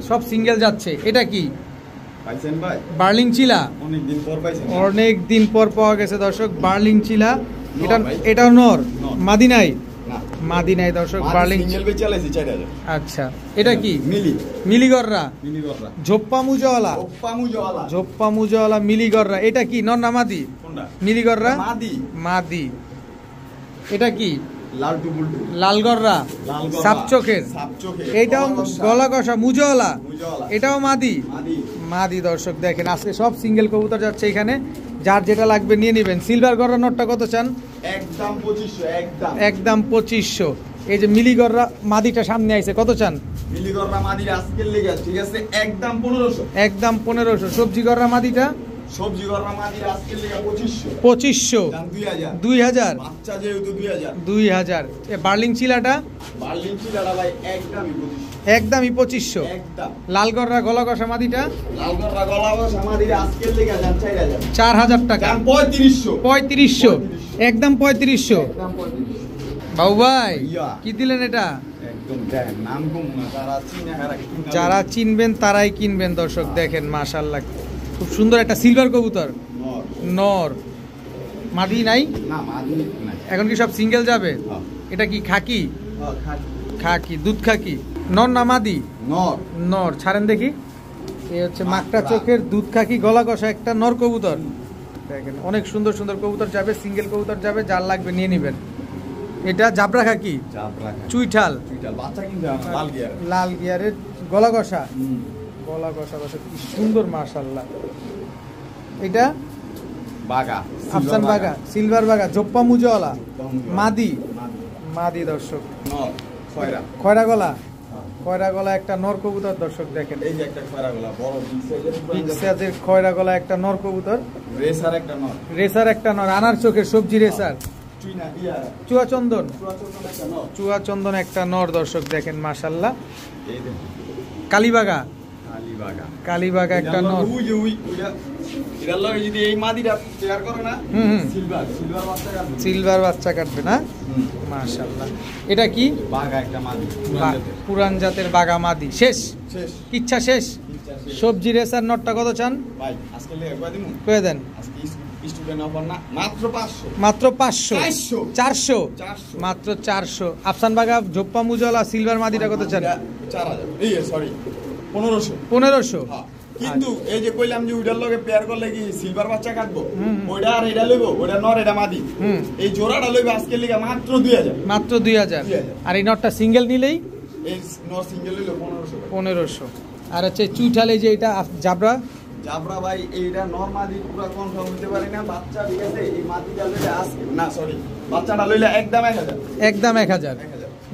সব সিঙ্গেল যাচ্ছে। এটা কি পাইছেন ভাই? বার্লিং চিলা, অনেক দিন পর পাইছেন। অনেক দিন পর পাওয়া গেছে দর্শক বার্লিং চিলা। এটা ভাই। এটাও নর, নর। মাদি নাই? না মাদি নাই দর্শক, বার্লিং। সিঙ্গেল বে চালাইছি 4000। আচ্ছা এটা কি মিলি মিলিগররা, মিলি গররা, ঝোপ্পা মুজাওয়ালা, ওপ্পা মুজাওয়ালা। ঝোপ্পা মুজাওয়ালা মিলিগররা। এটা কি নর না মাদি? কোনটা? মিলিগররা মাদি মাদি। এটা কি লাল টুবুলটু, লালগররা লাল গররা, সাপ চোখের। সাপ চোখে, এইটাও গলা কষা মুজাওয়ালা, মুজাওয়ালা, এটাও মাদি মাদি। মাদি দর্শক দেখেন আজকে সব সিঙ্গেল কবুতর যাচ্ছে এখানে, যার যেটা লাগবে নিয়ে নেবেন। সিলভার গররা নটটা কত চান? একদম 2500, একদম একদম 2500। এই যে মিলি গররা মাদিটা সামনে আইছে, কত চান? মিলি গররা মাদির আজকের লেগে ঠিক আছে একদম 1500। একদম 1500। সবজি গররা মাদিটা সবজি গররা মাদির আজকের লেগে 2500। 2500। দাম 2000। 2000। বাচ্চা যেহেতু 2000। 2000। এ বার্লিং চিলাটা বার্লিন চিলাটা ভাই একদমই 2500। একদমই 2500। একদম। লাল গররা গলা কষা মাদিটা লাল গররা গলা বসা মাদির আজকের লেগে দাম 4000। 4000 টাকা। দাম 3500। 3500। একদম 3500। একদম 3500। বাবু ভাই ইয়া। কি দিলেন এটা? একদম দেখেন নাম কম না, যারা চিনে হারা কিনা। যারা চিনবেন তারাই কিনবেন দর্শক দেখেন মাশাআল্লাহ খুব সুন্দর একটা সিলভার কবুতর নর। নর। মাদি নাই? না মাদি নাই। এখন কি সব সিঙ্গেল যাবে? হ্যাঁ। এটা কি খাকি? হ্যাঁ, খাকি। খাকি দুধ খাকি নর না মাদি? নর। নর। ছাড়েন দেখি। এই হচ্ছে মাকড়া মাকড়া। চোখের দুধ খাকি গলা কষা একটা নর কবুতর। দেখেন অনেক সুন্দর সুন্দর কবুতর যাবে, সিঙ্গেল কবুতর যাবে, যার লাগবে নিয়ে নেবেন। এটা জাবরা খাকি জাবরা খাকি। চুইঠাল চুইটাল বাচ্চা কিন্তু লাল গিয়ার। লাল গিয়ারের গলা কষা। গলা কষা কষা কি সুন্দর মাশাআল্লাহ। এটা বাগা। আফসান বাগা সিলভার বাগা ঝোপ্পা মুজাওয়ালা মুজাওয়ালা। মাদি মাদি। মাদি দর্শক। নর। খয়রা। খয়রা গলা, খয়রা গলা একটা নর কবুতর দর্শক দেখেন। এই যে একটা খয়রা গলা বড় বিগ সাইজের বিগ সাইজের খয়রা গলা একটা নর কবুতর। রেসার একটা নর। রেসার একটা নর, আনার চোখের সবজি রেসার। চুইনা ইয়া চুয়াচন্দন, চুয়াচন্দন একটা নর। চুয়াচন্দন একটা নর দর্শক দেখেন মাশাআল্লাহ। এই দেখুন কালীবাগা, কালীবাগা। কালীবাগা একটা নর। ওই যে ওইটা এটার লগে যদি এই মাদিটা শেয়ার করে না সিলভার সিলভার বাচ্চা কাটবে। সিলভার বাচ্চা কাটবে না মাশাআল্লাহ। এটা কি? বাগা একটা মাদি। পুরান জাতের বাগা মাদি। শেষ শেষ। ইচ্ছা শেষ। সবজি রেসার নটটা কত চান? ভাই আজকে লেগে কয় দিমু? কয়ে দেন। আজকে স্টুডেন্ট অফার না, মাত্র 500। মাত্র 500। 400। 400। মাত্র 400। আফসান বাগা ঝোপ্পা মুজাওয়ালা সিলভার মাদিটা কত চান? 4000। এই সরি 1500। 1500। হ্যাঁ কিন্তু এই যে কইলাম যে ওইটার লগে পেয়ার করলে কি সিলভার বাচ্চা কাটবো, হুম। ওইটা আর এটা লইবো, ওইটা নর এটা মাদি। হুম। এই জোড়াটা লইবে আজকের লিগে মাত্র 2000। মাত্র 2000। 2000 আর এই নটটা সিঙ্গেল নিলেই এই নর সিঙ্গেল লইলো 1500 টাকা। 1500। আর হচ্ছে চুইঠাল এই যে এটা জাবরা, জাবরা ভাই এইটা নর মাদি পুরো কনফার্ম হতে পারি না, বাচ্চা ঠিক আছে। এই মাদিটা লইলে আজকে না সরি বাচ্চাটা লইলে একদম 1000। একদম 1000।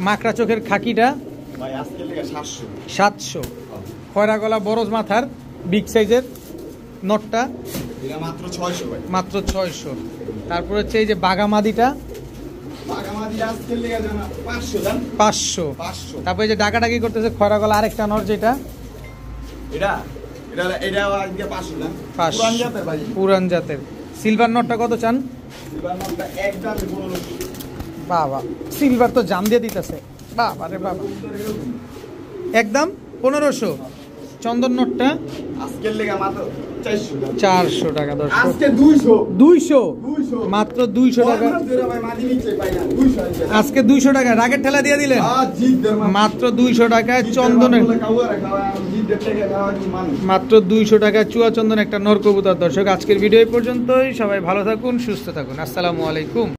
মাকড়া চোখের খাকিটা ভাই আজকের লিগে 700। 700। খয়রা গলা বরজ মাথার বিগ সাইজের নটটা এটা মাত্র 600 ভাই। মাত্র 600। তারপর হচ্ছে এই যে বাগামাদিটা বাগামাদি আজকের লিগে জানা 500 জান 500। 500। তারপর এই যে ডাকাডাকি করতেছে খয়রা গলা আরেকটা নর যেটা এটা এটা এটা আজকে 500 জান 500 পুরান জাতের ভাই। পুরান জাতের। সিলভার নটটা কত চান? সিলভার নরটা একদম 1500। বাবা সিলভার তো জাম দিয়ে দিতেছে, বাবা রে বাবা। একদম 1500। চন্দন নটটা আজকের লেগে মাত্র 400 টাকা। 400 টাকা দর্শক। আজকে 200 200 200 মাত্র 200 টাকা। ভাই মাদি নিচে পাই না 200 আজকে 200 টাকা রাগের ঠেলা দিয়ে দিলেন জিদ দের মাত্র 200 টাকায় চন্দনের, খাওয়া জিদ দের টাকা খাওয়া মানুষ। মাত্র 200 টাকায় চুয়া চন্দন একটা নর কবুতর। দর্শক আজকের ভিডিও এই পর্যন্তই। সবাই ভালো থাকুন, সুস্থ থাকুন। আসসালামু আলাইকুম।